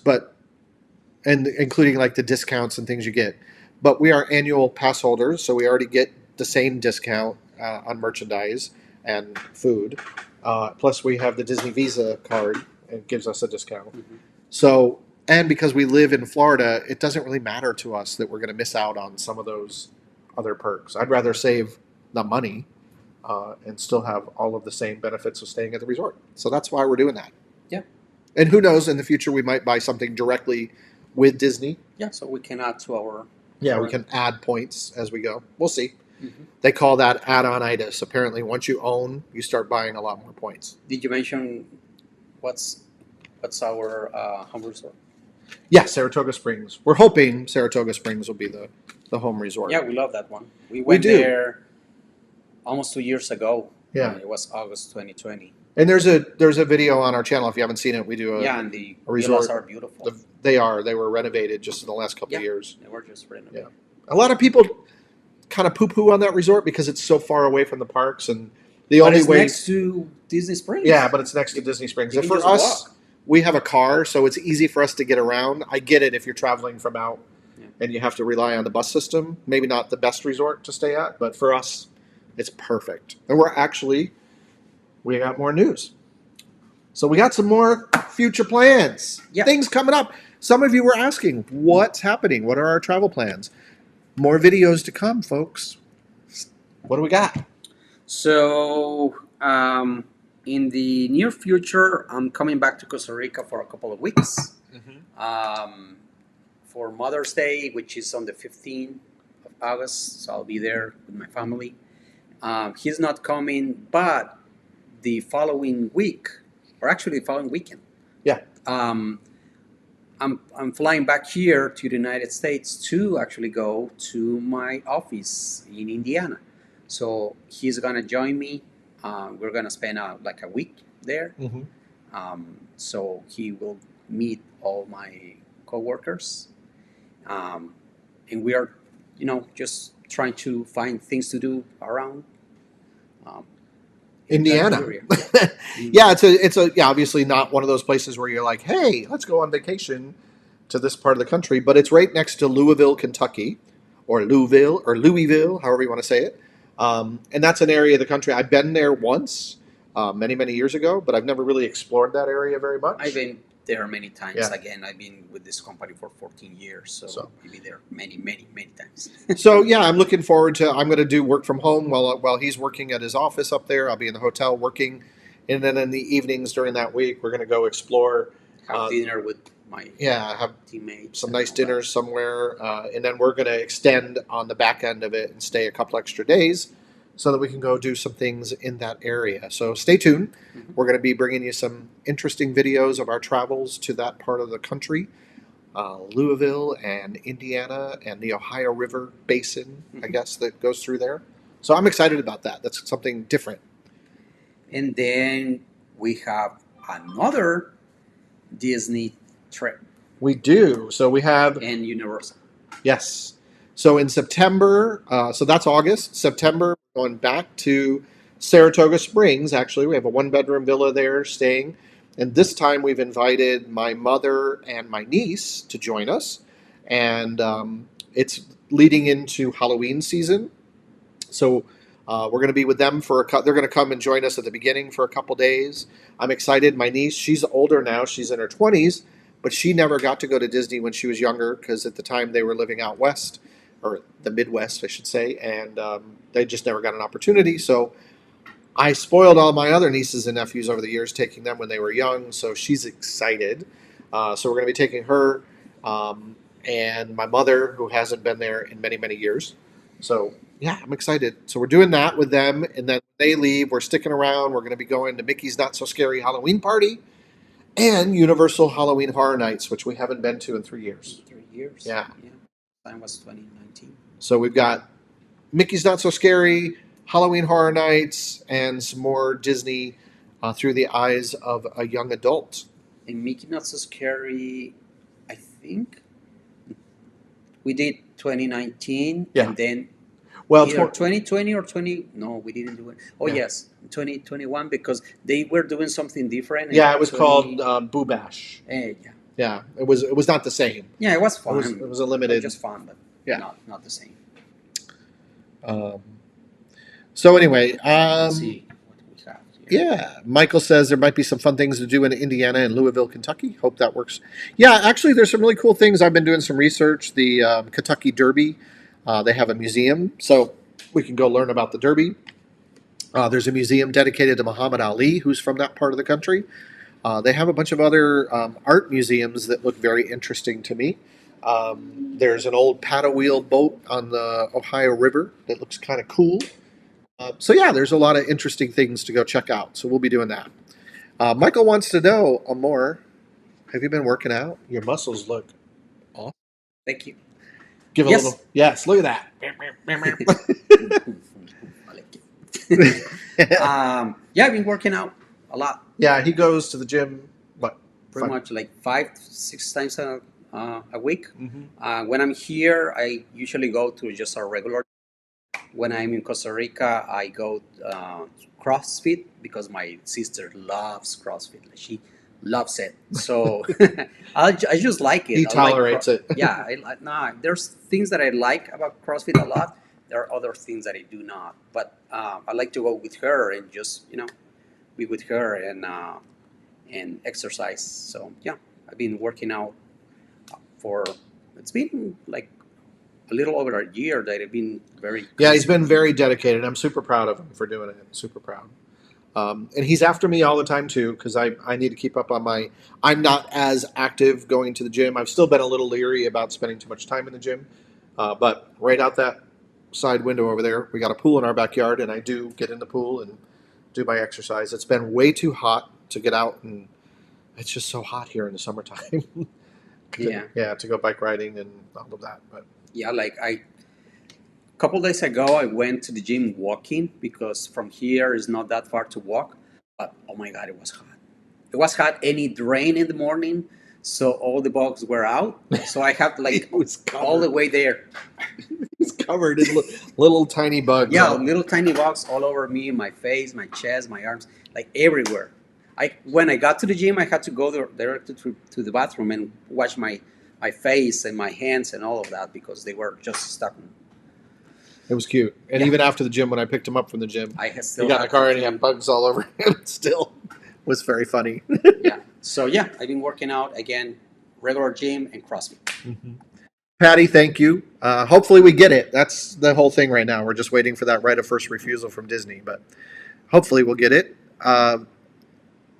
and including like the discounts and things you get. But we are annual pass holders, so we already get the same discount on merchandise and food. Plus, we have the Disney Visa card. It gives us a discount. Mm-hmm. So, and because we live in Florida, it doesn't really matter to us that we're going to miss out on some of those other perks. I'd rather save the money and still have all of the same benefits of staying at the resort. So that's why we're doing that. Yeah. And who knows, in the future, we might buy something directly with Disney. Yeah, so we can add to our... Yeah, we can add points as we go. We'll see. Mm-hmm. They call that add-on-itis. Apparently, once you own, you start buying a lot more points. Did you mention what's our home resort? Yeah, Saratoga Springs. We're hoping Saratoga Springs will be the home resort. Yeah, we love that one. We went there almost 2 years ago. Yeah. It was August 2020. And there's a video on our channel if you haven't seen it. We do and the resort. villas are beautiful. They were renovated just in the last couple of years. They were just renovated. Yeah. A lot of people kind of poo-poo on that resort because it's so far away from the parks, and it's next to Disney Springs. Yeah, but it's next to Disney Springs. And for us, we have a car, so it's easy for us to get around. I get it if you're traveling from out and you have to rely on the bus system. Maybe not the best resort to stay at, but for us, it's perfect. And we got more news. So we got some more future plans. Yep. Things coming up. Some of you were asking, what's happening? What are our travel plans? More videos to come, folks. What do we got? So, in the near future, I'm coming back to Costa Rica for a couple of weeks. Mm-hmm. For Mother's Day, which is on the 15th of August. So I'll be there with my family. He's not coming, but the following week, or actually the following weekend. Yeah. I'm flying back here to the United States to actually go to my office in Indiana. So he's gonna join me. We're gonna spend like a week there. Mm-hmm. So he will meet all my coworkers, and we are, just trying to find things to do around Indiana. Yeah, it's obviously not one of those places where you're like, hey, let's go on vacation to this part of the country, but it's right next to Louisville, Kentucky, or Louisville, however you want to say it. And that's an area of the country. I've been there once, many, many years ago, but I've never really explored that area very much. I've been there many times. Yeah. Again, I've been with this company for 14 years, so I've been there many, many, many times. So yeah, I'm looking forward to. I'm going to do work from home while he's working at his office up there. I'll be in the hotel working, and then in the evenings during that week, we're going to go explore Have dinner with my have teammates. some and nice all that. dinners somewhere, and then we're going to extend on the back end of it and stay a couple extra days so that we can go do some things in that area. So stay tuned. Mhm. We're going to be bringing you some interesting videos of our travels to that part of the country, Louisville and Indiana and the Ohio River Basin, I Mhm. guess, that goes through there. So I'm excited about that. That's something different. And then we have another Disney trip We do. So we have and Universal. Yes. So in September, so that's August. September, going back to Saratoga Springs. Actually, we have a one-bedroom villa there staying. And this time we've invited my mother and my niece to join us. And it's leading into Halloween season. So we're going to be with them for they're going to come and join us at the beginning for a couple days. I'm excited. My niece, she's older now. She's in her 20s, but she never got to go to Disney when she was younger because at the time they were living out west, or the Midwest, I should say, and they just never got an opportunity. So I spoiled all my other nieces and nephews over the years, taking them when they were young. So she's excited. So we're going to be taking her and my mother, who hasn't been there in many, many years. So yeah, I'm excited. So we're doing that with them, and then they leave. We're sticking around. We're going to be going to Mickey's Not So Scary Halloween Party and Universal Halloween Horror Nights, which we haven't been to in 3 years. 3 years. Yeah. Yeah. Time was 2019. So we've got Mickey's Not So Scary, Halloween Horror Nights, and some more Disney through the eyes of a young adult. And Mickey Not So Scary, I think we did 2019, Yeah. and then Well, either 2020 or 20. No, we didn't do it. Oh Yeah. yes, 2021 because they were doing something different. yeah, it was called Boo Bash. Yeah, Yeah, it was not the same. yeah, it was It fun. was a It was limited. just fun, but Yeah. not the same. Um, so anyway, Let's see what we have here. yeah, Michael says there might be some fun things to do in Indiana and Louisville, Kentucky. Hope that works. Yeah, actually, there's some really cool things. I've been doing some research. The Kentucky Derby, they have a museum, so we can go learn about the Derby. There's a museum dedicated to Muhammad Ali, who's from that part of the country. They have a bunch of other art museums that look very interesting to me. There's an old paddle wheel boat on the Ohio River that looks kind of cool. So yeah, there's a lot of interesting things to go check out. So we'll be doing that. Michael wants to know, Amor, have you been working out? Your muscles look awesome. Thank you. Give a Yes. little. Yes, look at that. I like it. Yeah, I've been working out a lot. Yeah, he goes to the gym. What? Pretty much like 5-6 times a week. Mm-hmm. When I'm here, I usually go to just a regular. When I'm in Costa Rica, I go CrossFit because my sister loves CrossFit. She loves it. So I just like it. He I like tolerates it. Yeah, there's things that I like about CrossFit a lot. There are other things that I do not. But I like to go with her and just be with her and exercise. So yeah, I've been working out it's been like a little over a year that I've been very. Yeah, he's been very dedicated. I'm super proud of him for doing it. Super proud. And he's after me all the time too, because I need to keep up on my. I'm not as active going to the gym. I've still been a little leery about spending too much time in the gym, but right out that side window over there, we got a pool in our backyard, and I do get in the pool and do my exercise. It's been way too hot to get out, and it's just so hot here in the summertime. Yeah, to go bike riding and all of that. But yeah, like a couple days ago, I went to the gym walking because from here is not that far to walk. But oh my God, it was hot. It was hot, and it rained in the morning, so all the bugs were out. So I had like it was all the way there. It's covered in little tiny bugs. Yeah, little tiny bugs all over me, my face, my chest, my arms, like everywhere. When I got to the gym, I had to go directly to the bathroom and wash my face and my hands and all of that because they were just stuck. It was cute. And even after the gym, when I picked him up from the gym, I still he got in the car and he had bugs all over him. It still was very funny. Yeah. So yeah, I've been working out again, regular gym and CrossFit. Mm-hmm. Patty, thank you. Hopefully we get it. That's the whole thing right now. We're just waiting for that right of first refusal from Disney, but hopefully we'll get it.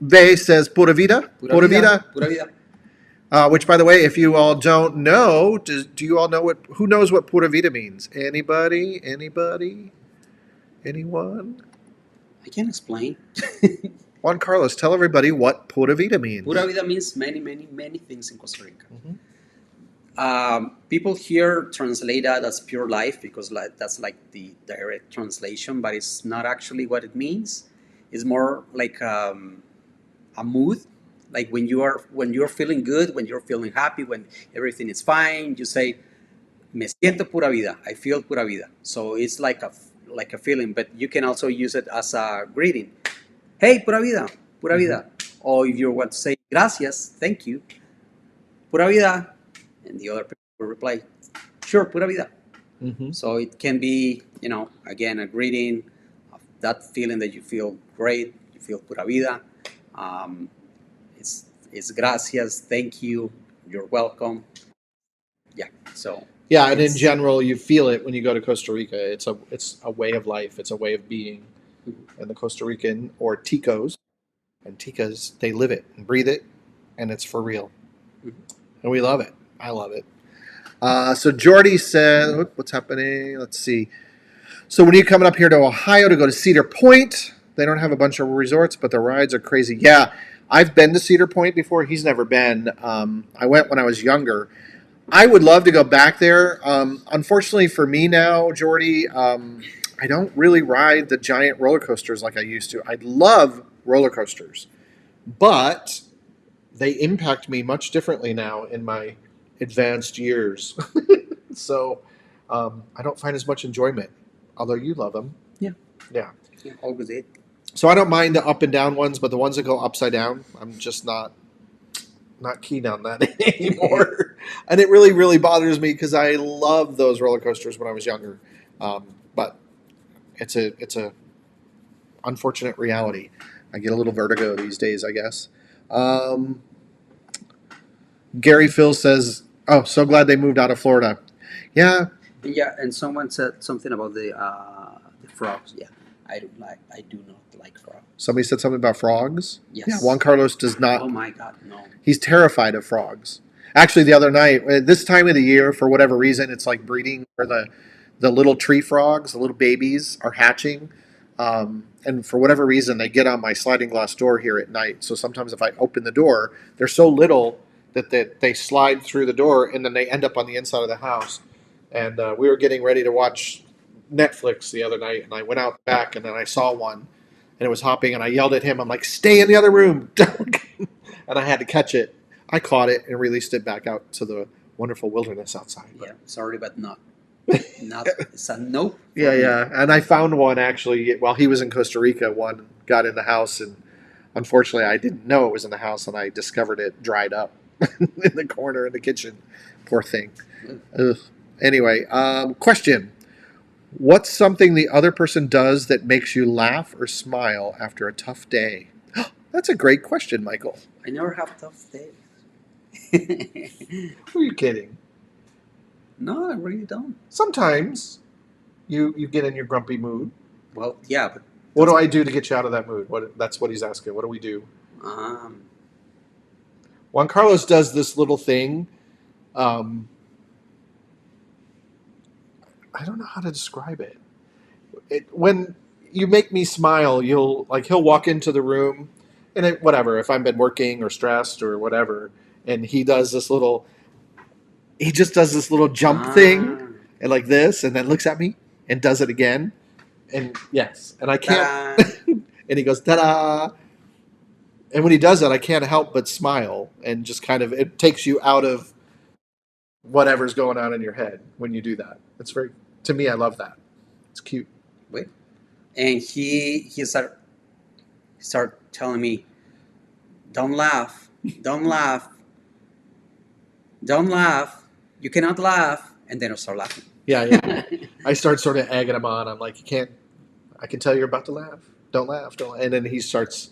Ve says pura vida. Pura vida. Pura vida. Which, by the way, if you all don't know, do you all know who knows what pura vida means? Anybody? Anybody? Anyone? I can explain. Juan Carlos, tell everybody what pura vida means. Pura vida means many, many, many things in Costa Rica. Mhm. People here translate that as pure life because that's like the direct translation, but it's not actually what it means. It's more like a mood, like when you're feeling good, when you're feeling happy, when everything is fine. You say, "Me siento pura vida." I feel pura vida. So it's like a feeling, but you can also use it as a greeting. Hey, pura vida, pura vida. Or if you want to say gracias, thank you, pura vida, and the other people will reply, sure, pura vida. Mhm. So it can be, again, a greeting, of that feeling that you feel great, you feel pura vida. Um, it's gracias, thank you, you're welcome. Yeah. So Yeah, and in it's general, you feel it when you go to Costa Rica. It's a way of life. It's a way of being. And the Costa Rican or Ticos and Ticas, they live it and breathe it, and it's for real. Mhm. And we love it. I love it. So Jordy said, what's happening? Let's see. So when are you coming up here to Ohio to go to Cedar Point? They don't have a bunch of resorts, but the rides are crazy. Yeah, I've been to Cedar Point before. He's never been. I went when I was younger. I would love to go back there. Unfortunately for me now, Jordy, I don't really ride the giant roller coasters like I used to. I love roller coasters, but they impact me much differently now in my advanced years. So I don't find as much enjoyment, although you love them. Yeah. Yeah. Yeah, all good. So I don't mind the up and down ones, but the ones that go upside down, I'm just not keen on that anymore. And it really, really bothers me because I loved those roller coasters when I was younger. But it's a unfortunate reality. I get a little vertigo these days, I guess. Gary Phil says, "Oh, so glad they moved out of Florida." Yeah, Yeah, and someone said something about the frogs. Yeah, I do not like frogs. somebody said something about frogs. Yes. Yeah, Juan Carlos does not. Oh my God, no. He's terrified of frogs. Actually, the other night, this time of the year, for whatever reason, it's like breeding where the little tree frogs, the little babies, are hatching. And for whatever reason, they get on my sliding glass door here at night. So sometimes if I open the door, they're so little that they slide through the door and then they end up on the inside of the house. And we were getting ready to watch Netflix the other night, and I went out back and then I saw one and it was hopping, and I yelled at him, I'm like, stay in the other room. Don't. And I had to catch it. I caught it and released it back out to the wonderful wilderness outside. Yeah, sorry, but not. Not. It's a nope. Yeah, yeah. And I found one actually while he was in Costa Rica. One got in the house, and unfortunately, I didn't know it was in the house, and I discovered it dried up in the corner in the kitchen. Poor thing. Ugh. Anyway, question. What's something the other person does that makes you laugh or smile after a tough day? That's a great question, Michael. I never have tough days. Who are you kidding? No, I really don't. Sometimes you get in your grumpy mood. Well, yeah, but What do I do to get you out of that mood? That's what he's asking. What do we do? Juan Carlos does this little thing. I don't know how to describe it. When you make me smile, he'll walk into the room, and whatever. If I've been working or stressed or whatever, and he just does this little jump thing, and like this, and then looks at me and does it again, and yes, and I can't. And he goes ta-da, and when he does that, I can't help but smile, and just kind of it takes you out of whatever's going on in your head when you do that. It's very, to me, I love that. It's cute. Wait. And he start telling me, don't laugh, don't laugh, don't laugh. You cannot laugh, and then I start laughing. Yeah. I start sort of egging him on. I'm like, you can't. I can tell you're about to laugh. Don't laugh. Don't. And then he starts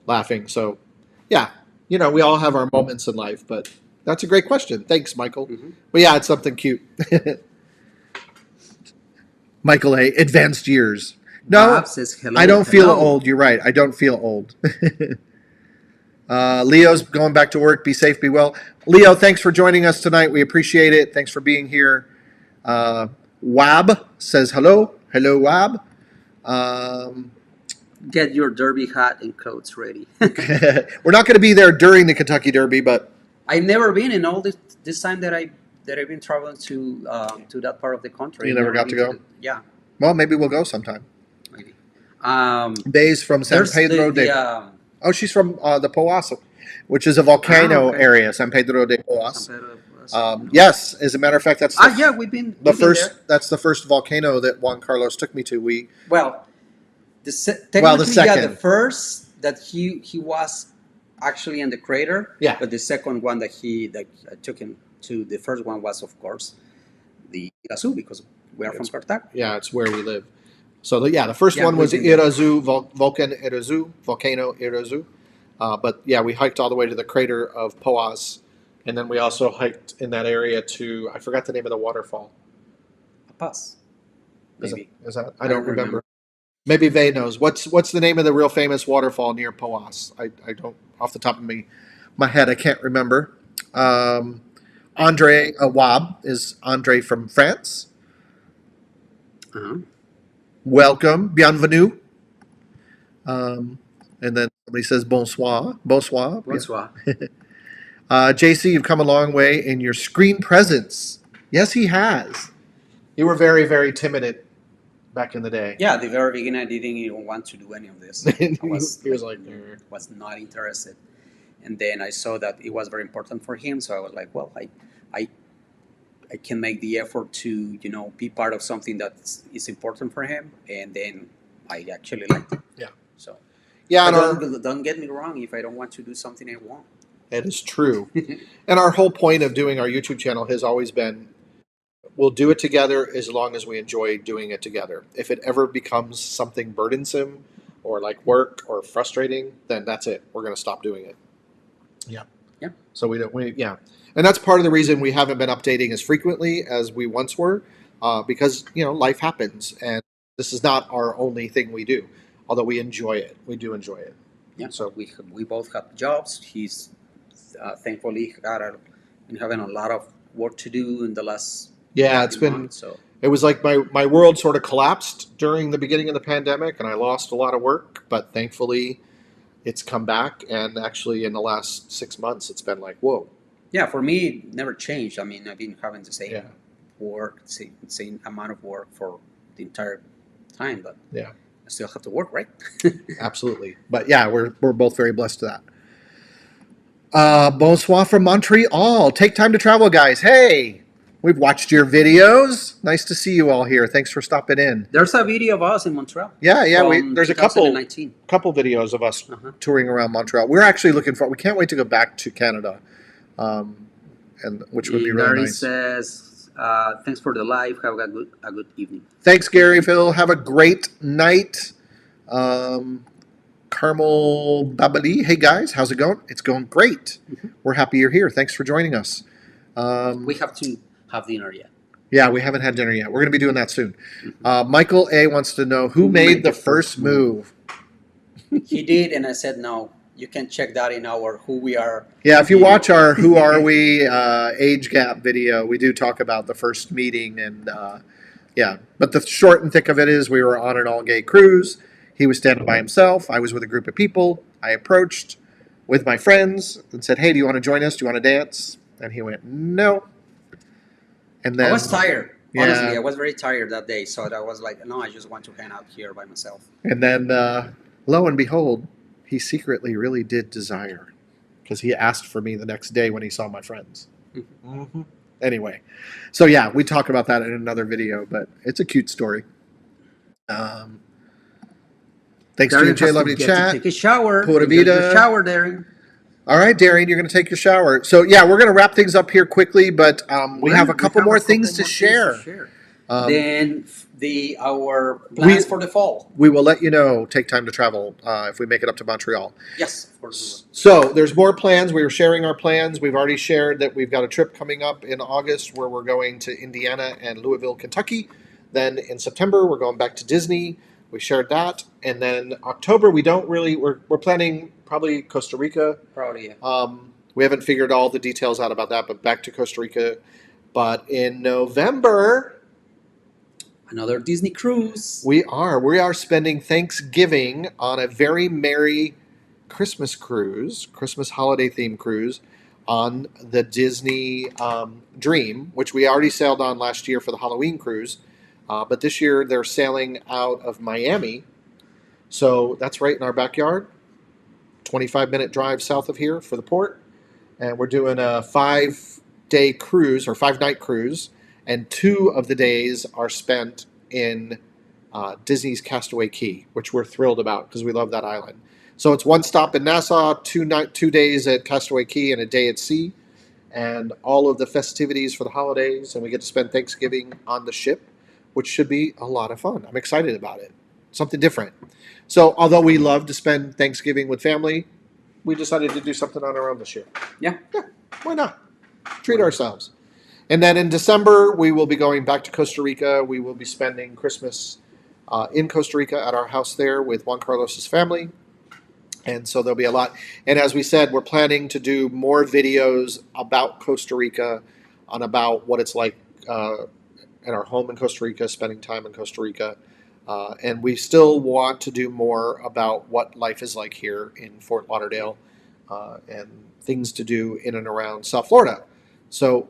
laughing. So, yeah, we all have our moments in life, but that's a great question. Thanks, Michael. Mhm. But yeah, it's something cute. Michael A. Advanced years. No, Bob says hello. I don't feel hello. old. You're right. I don't feel old. Leo's going back to work. Be safe, be well. Leo, thanks for joining us tonight. We appreciate it. Thanks for being here. Wab says hello. Hello, Wab. Get your derby hat and coats ready. We're not going to be there during the Kentucky Derby, but I've never been in all this time that I've been traveling to that part of the country. You never got to go? Yeah, well, maybe we'll go sometime. maybe. Bay's from San Pedro de. Oh, she's from the Poas, which is a volcano area, San Pedro de Poas. Yes, as a matter of fact, that's yeah, we've been first. There. That's the first volcano that Juan Carlos took me to. The second. The first that he was actually in the crater. Yeah. But the second one that I took him to, the first one was, of course, the Irazu, because we are from Cartago. Yeah, it's where we live. So the first one was Irazu, volcano Irazu. But yeah, we hiked all the way to the crater of Poas, and then we also hiked in that area to, I forgot the name of the waterfall. Pass. Maybe. Is that? I don't remember. Maybe Vay knows. What's the name of the real famous waterfall near Poas? I don't, off the top of my head, I can't remember. Andre Wab is Andre from France. Uh-huh. Welcome, bienvenue. And then somebody says bonsoir. Bonsoir. Bonsoir. JC, you've come a long way in your screen presence. Yes, he has. You were very, very timid back in the day. Yeah, at the very beginning, I didn't even want to do any of this. He was like, was not interested. And then I saw that it was very important for him, so I was like, well, I can make the effort to, be part of something that is important for him, and then I actually liked it. Yeah. So. Yeah. Don't get me wrong. If I don't want to do something, I won't. That is true. And our whole point of doing our YouTube channel has always been, we'll do it together as long as we enjoy doing it together. If it ever becomes something burdensome or like work or frustrating, then that's it. We're going to stop doing it. Yeah. Yeah. So and that's part of the reason we haven't been updating as frequently as we once were, because, life happens, and this is not our only thing we do, although we enjoy it. We do enjoy it. Yeah. So we both have jobs. He's thankfully been having a lot of work to do in the last it's been months, so. It was like my world sort of collapsed during the beginning of the pandemic, and I lost a lot of work, but thankfully it's come back, and actually in the last 6 months it's been like, whoa. Yeah, for me it never changed. I mean, I've been having the same work, same amount of work for the entire time, but I still have to work, right? Absolutely. But yeah, we're both very blessed to that. Bonsoir from Montreal. Take time to travel, guys. Hey, we've watched your videos. Nice to see you all here. Thanks for stopping in. There's a video of us in Montreal. Yeah. There's a couple videos of us touring around Montreal. We're actually looking for. We can't wait to go back to Canada, and which would be really Gary nice. Says, "Thanks for the live. Have a good evening." Thanks, Gary. Phil, have a great night. Carmel Babali. Hey guys, how's it going? It's going great. We're happy you're here. Thanks for joining us. We have to have dinner yet. Yeah, we haven't had dinner yet. We're going to be doing that soon. Michael A wants to know who made the first move. He did, and I said no. You can check that in our Who We Are. Yeah, if you watch our Who Are We age gap video, we do talk about the first meeting, and But the short and thick of it is we were on an all-gay cruise. He was standing by himself. I was with a group of people. I approached with my friends and said, hey, do you want to join us? Do you want to dance? And he went, no. And then I was tired. Honestly, I was very tired that day. So I was like, no, I just want to hang out here by myself. And then, lo and behold, he secretly really did desire, because he asked for me the next day when he saw my friends. Anyway, so yeah, we talk about that in another video, but it's a cute story. Thanks to you, Jay. Lovely chat. Take a shower. Pura vida. Shower, Darren. All right, Darian, you're going to take your shower. So, yeah, we're going to wrap things up here quickly, but we have a couple more things to share. Then our plans for the fall. We will let you know, take time to travel, if we make it up to Montreal. Yes, of course. So, there's more plans. We were sharing our plans. We've already shared that we've got a trip coming up in August where we're going to Indiana and Louisville, Kentucky. Then in September, we're going back to Disney. We shared that. And then October, we're planning probably Costa Rica. Probably, yeah. We haven't figured all the details out about that, but back to Costa Rica. But in November, Another Disney cruise. we are spending Thanksgiving on a very merry Christmas cruise, Christmas holiday themed cruise on the Disney Dream, which we already sailed on last year for the Halloween cruise. But this year they're sailing out of Miami. So that's right in our backyard. 25-minute drive south of here for the port. And we're doing a 5-day cruise or 5-night cruise. And 2 of the days are spent in Disney's Castaway Cay, which we're thrilled about because we love that island. So it's 1 stop in Nassau, 2 days at Castaway Cay, and a day at sea, and all of the festivities for the holidays. And we get to spend Thanksgiving on the ship, which should be a lot of fun. I'm excited about it. Something different. So although we love to spend Thanksgiving with family, we decided to do something on our own this year. Yeah. Yeah, why not? Treat ourselves. And then in December, we will be going back to Costa Rica. We will be spending Christmas in Costa Rica at our house there with Juan Carlos's family. And so there'll be a lot. And as we said, we're planning to do more videos about Costa Rica, on about what it's like at our home in Costa Rica, spending time in Costa Rica. And we still want to do more about what life is like here in Fort Lauderdale and things to do in and around South Florida. So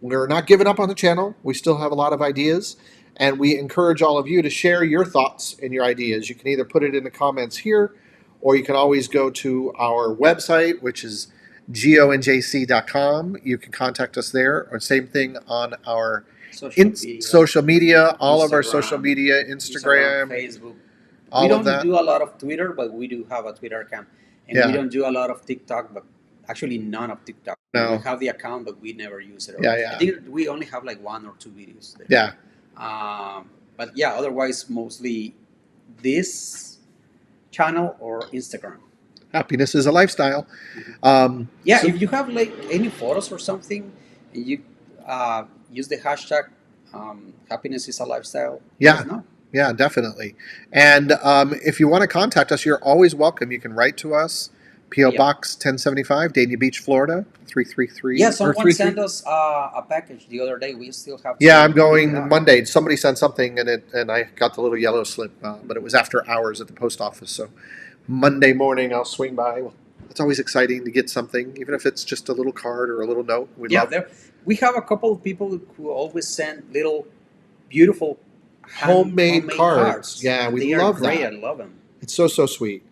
we're not giving up on the channel. We still have a lot of ideas. And we encourage all of you to share your thoughts and your ideas. You can either put it in the comments here, or you can always go to our website, which is gioandjc.com. You can contact us there, or same thing on our social media, all of our social media, Instagram, Facebook. all We of don't that. do a lot of Twitter, but we do have a Twitter account. And Yeah. we don't do a lot of TikTok, but actually none of TikTok. No. We have the account, but we never use it. Yeah, yeah. I think we only have like 1 or 2 videos there. Yeah. But yeah, otherwise mostly this channel or Instagram. Happiness is a lifestyle. Yeah, so- if you have like any photos or something, and you use the hashtag happiness is a lifestyle. Yeah. Let us know. Yeah, definitely. And if you want to contact us, you're always welcome. You can write to us, P.O. Yeah. Box 1075, Dania Beach, Florida, 333. Yeah, or someone 33 sent us a package the other day. We still have. Yeah, to I'm going pick it up. Monday. Somebody sent something, and I got the little yellow slip, but it was after hours at the post office. So Monday morning, I'll swing by. It's always exciting to get something, even if it's just a little card or a little note. We love there. We have a couple of people who always send little beautiful homemade cards. Yeah, we they love are great. that. I love them. It's so sweet.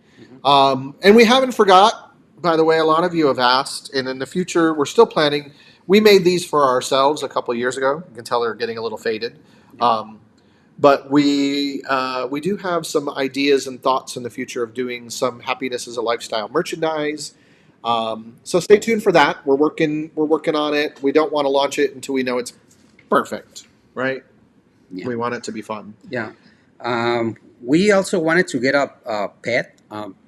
And we haven't forgot, by the way, a lot of you have asked, and in the future, we're still planning. We made these for ourselves a couple of years ago. You can tell they're getting a little faded. But we do have some ideas and thoughts in the future of doing some happiness as a lifestyle merchandise. So stay tuned for that. We're working on it. We don't want to launch it until we know it's perfect, right? Yeah. We want it to be fun. Yeah. We also wanted to get a pet,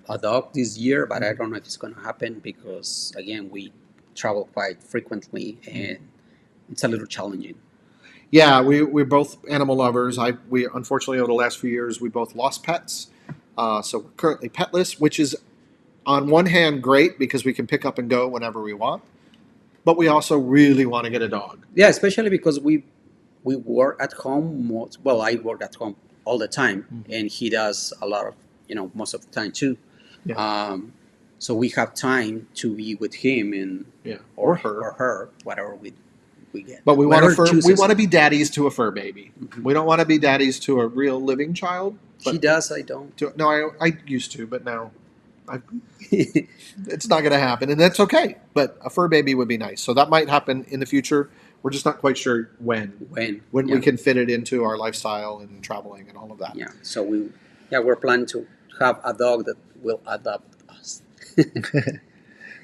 a dog this year, but I don't know if it's going to happen because, again, we travel quite frequently and it's a little challenging. Yeah, we're both animal lovers. We unfortunately over the last few years we both lost pets, so we're currently petless, which is on one hand great because we can pick up and go whenever we want, but we also really want to get a dog. Yeah, especially because we work at home. Well, I work at home all the time, and he does a lot of most of the time too. Yeah. So we have time to be with him and or her, whatever we get. But we want to be daddies to a fur baby. Mm-hmm. We don't want to be daddies to a real living child. She does. I don't. I used to, but now it's not going to happen, and that's okay. But a fur baby would be nice. So that might happen in the future. We're just not quite sure when we can fit it into our lifestyle and traveling and all of that. Yeah. So we're planning to have a dog that will adopt us.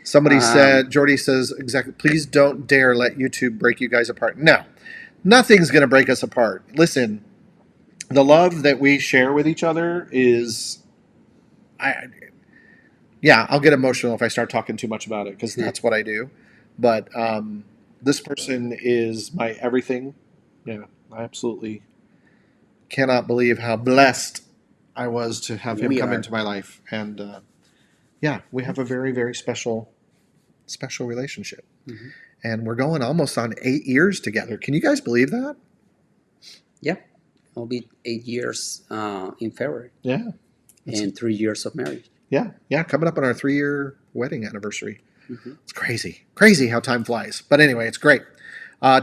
Somebody said, Jordy says, exactly, please don't dare let YouTube break you guys apart. No, nothing's going to break us apart. Listen, the love that we share with each other is, I'll get emotional if I start talking too much about it because that's what I do. But this person is my everything. Yeah, I absolutely cannot believe how blessed I was to have him come into my life. And Yeah, we have a very, very special relationship. Hmm. And we're going almost on 8 years together. Can you guys believe that? Yeah, it'll be 8 years in February, Yeah. It's, and 3 years of marriage. yeah. Yeah. Coming up on our 3-year wedding anniversary. Hmm. It's crazy. Crazy how time flies. But anyway, it's great.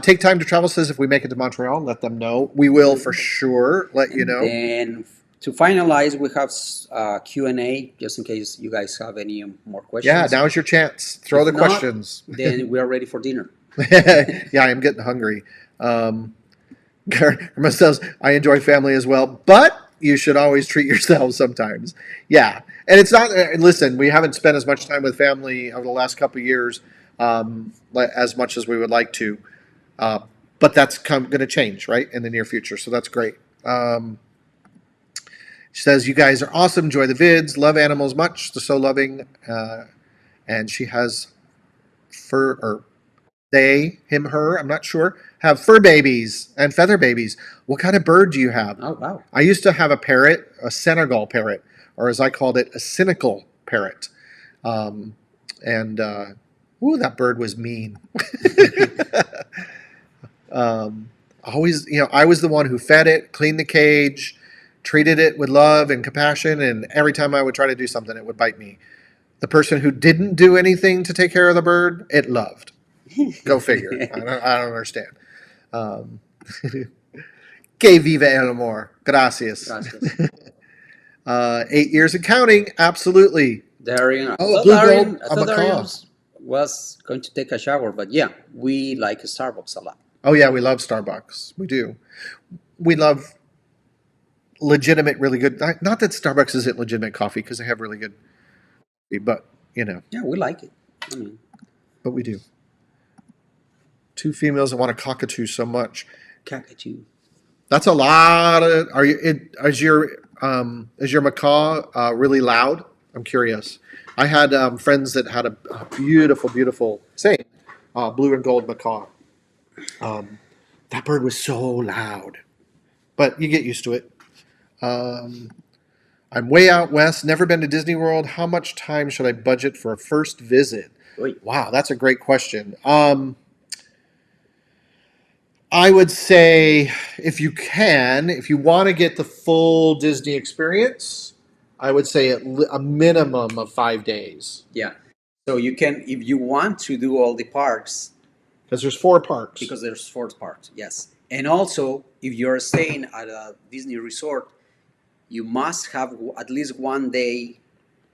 Take Time to Travel says if we make it to Montreal, let them know. We will for sure let you And know. then to finalize, we have Q&A, just in case you guys have any more Yeah, questions. now's your chance. Throw If the not, questions. then we are ready for dinner. Yeah, I'm getting hungry. Irma says, I enjoy family as well, but you should always treat yourselves sometimes. Yeah. And it's not, listen, we haven't spent as much time with family over the last couple of years as much as we would like to. Uh, but that's going to change, right, in the near future. So that's great. She says, you guys are awesome. Enjoy the vids. Love animals much. They're so loving. And she has fur, or they, him, her, I'm not sure, have fur babies and feather babies. What kind of bird do you have? Oh, wow. I used to have a parrot, a Senegal parrot, or as I called it, a cynical parrot. Um, and, ooh, that bird was mean. Always, I was the one who fed it, cleaned the cage, treated it with love and compassion, and every time I would try to do something, it would bite me. The person who didn't do anything to take care of the bird, it loved. Go figure. I don't understand. Um, que viva el amor. Gracias. Gracias. 8 years and counting. Absolutely. Darian, Oh, a blue gold, I a thought Darian macaw. was going to take a shower, but yeah, we like Starbucks a lot. Oh yeah, we love Starbucks. We do. We love legitimate, really good. Not that Starbucks isn't legitimate coffee because they have really good, but Yeah, we like it. I mean, but we do. Two females that want a cockatoo so much. cockatoo. That's a lot of. Are you? Is your macaw really loud? I'm curious. I had friends that had a beautiful, beautiful, same, blue and gold macaw. Um, that bird was so loud, but you get used to it. Um, I'm way out west, never been to Disney World. How much time should I budget for a first visit? Wait. Wow, that's a great question. I would say if you want to get the full Disney experience, I would say a minimum of 5 days Yeah. So you can, if you want to do all the parks, because there's 4 parks. because there's 4 parks, yes. And also, if you're staying at a Disney resort, you must have at least one day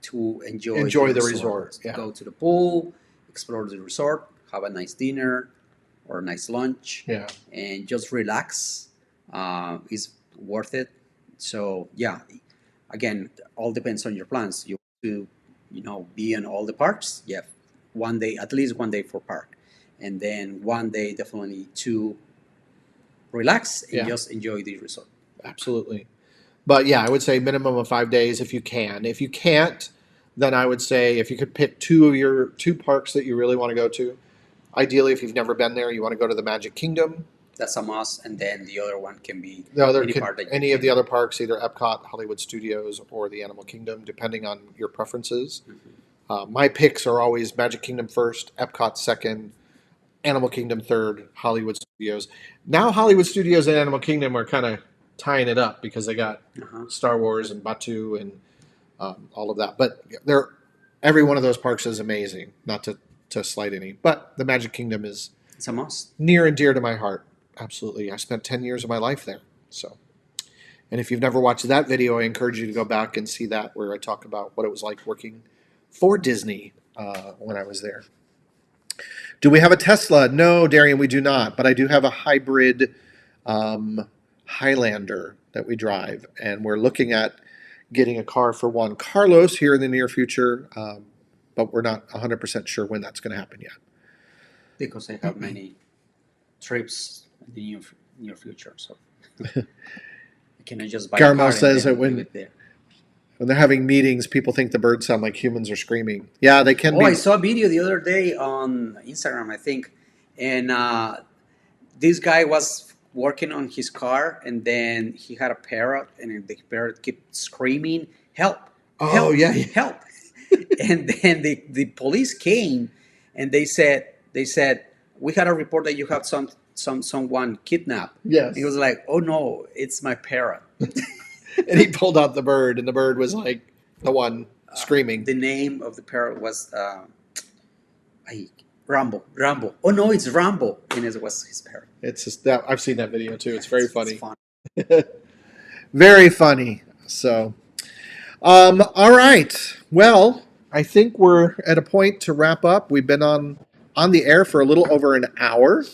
to enjoy The resort. Yeah. Go to the pool, explore the resort, have a nice dinner or a nice lunch, Yeah. and just relax. It's worth it. So yeah, again, all depends on your plans. You want to, be in all the parks. Yeah, one day, at least one day for park, and then one day definitely to relax and Yeah. just enjoy the resort. Absolutely. But yeah, I would say minimum of 5 days if you can. If you can't, then I would say if you could pick two of your 2 parks that you really want to go to. Ideally, if you've never been there, you want to go to the Magic Kingdom. That's a must, and then the other one can be Any of the other parks, either Epcot, Hollywood Studios, or the Animal Kingdom, depending on your preferences. My picks are always Magic Kingdom first, Epcot second, Animal Kingdom third, Hollywood Studios. Now Hollywood Studios and Animal Kingdom are kind of tying it up because they got Star Wars and Batu and all of that. But every one of those parks is amazing. Not to slight any, but the Magic Kingdom is It's a must. near and dear to my heart. Absolutely. I spent 10 years of my life there. So, and if you've never watched that video, I encourage you to go back and see that where I talk about what it was like working for Disney when I was there. Do we have a Tesla? No, Darian, we do not. But I do have a hybrid Highlander that we drive. And we're looking at getting a car for Juan Carlos here in the near future. But we're not 100% sure when that's going to happen yet. Because I have many trips in the near future, so I cannot just buy Carmel a car says and that then leave it there. when they're having meetings, people think the birds sound like humans are screaming. Yeah, they can Oh, be. I saw a video the other day on Instagram, I think, and this guy was working on his car, and then he had a parrot, and the parrot kept screaming, "Help! Oh, Help! yeah. Help!" And then the police came, and they said we had a report that you have someone kidnapped. Yes. He was like, oh no, it's my parrot. And he pulled out the bird, and the bird was like the one screaming. The name of the parrot was Rambo. Oh no, it's Rambo, and it was his parrot. It's just that I've seen that video too. It's very funny. It's fun. Very funny. So, all right. Well, I think we're at a point to wrap up. We've been on the air for a little over an hour,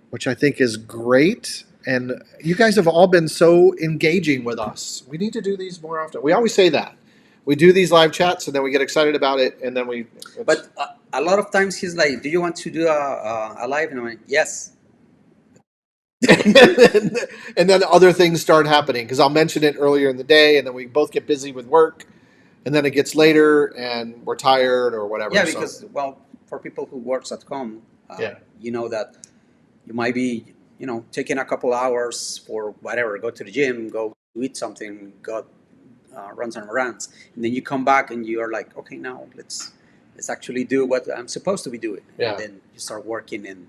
which I think is great. And you guys have all been so engaging with us. We need to do these more often. We always say that. We do these live chats, and then we get excited about it, and then we. But a lot of times he's like, "Do you want to do a live?" And I'm like, "Yes." And then other things start happening because I'll mention it earlier in the day, and then we both get busy with work, and then it gets later, and we're tired or whatever. Yeah, because well, for people who works at home, you know that you might be, taking a couple hours for whatever, go to the gym, go eat something, go run some runs, and then you come back and you are like, okay, now let's actually do what I'm supposed to be doing. Yeah. And then you start working and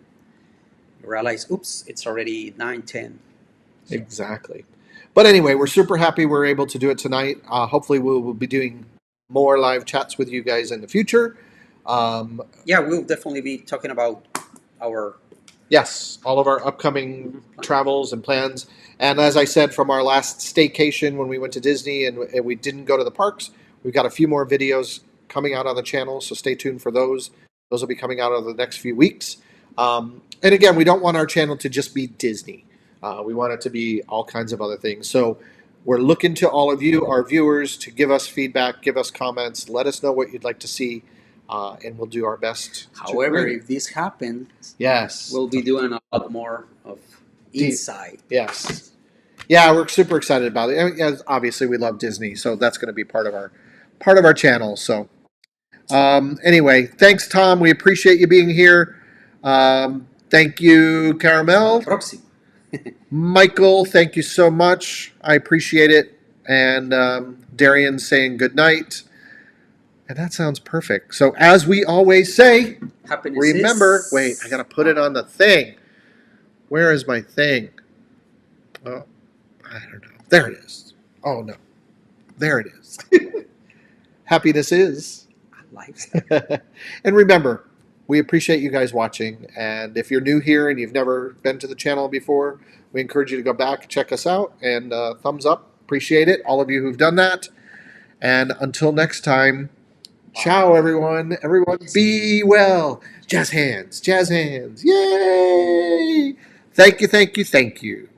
you realize, oops, it's already 9:10. Exactly. But anyway, we're super happy we're able to do it tonight. Hopefully we'll be doing more live chats with you guys in the future. Yeah, we'll definitely be talking about our Yes, all of our upcoming travels and plans. And as I said from our last staycation when we went to Disney and we didn't go to the parks, we've got a few more videos coming out on the channel, so stay tuned for those. Those will be coming out over the next few weeks. And again, we don't want our channel to just be Disney. We want it to be all kinds of other things. So we're looking to all of you, our viewers, to give us feedback, give us comments, let us know what you'd like to see. And we'll do our best. However, if this happens, yes, we'll be doing a lot more of inside. Yes, yeah, we're super excited about it. And obviously, we love Disney, so that's going to be part of our channel. So, anyway, thanks, Tom. We appreciate you being here. Thank you, Caramel. Proxy. Michael, thank you so much. I appreciate it. And Darian saying good night. And that sounds perfect. So as we always say, Happiness remember, wait, I got to put it on the thing. Where is my thing? Oh, I don't know. There it is. Oh, no. There it is. Happiness is a lifestyle. And remember, we appreciate you guys watching. And if you're new here and you've never been to the channel before, we encourage you to go back, check us out, and thumbs up. Appreciate it, all of you who've done that. And until next time, ciao, everyone. Everyone be well. Jazz hands. Jazz hands. Yay! Thank you, thank you, thank you.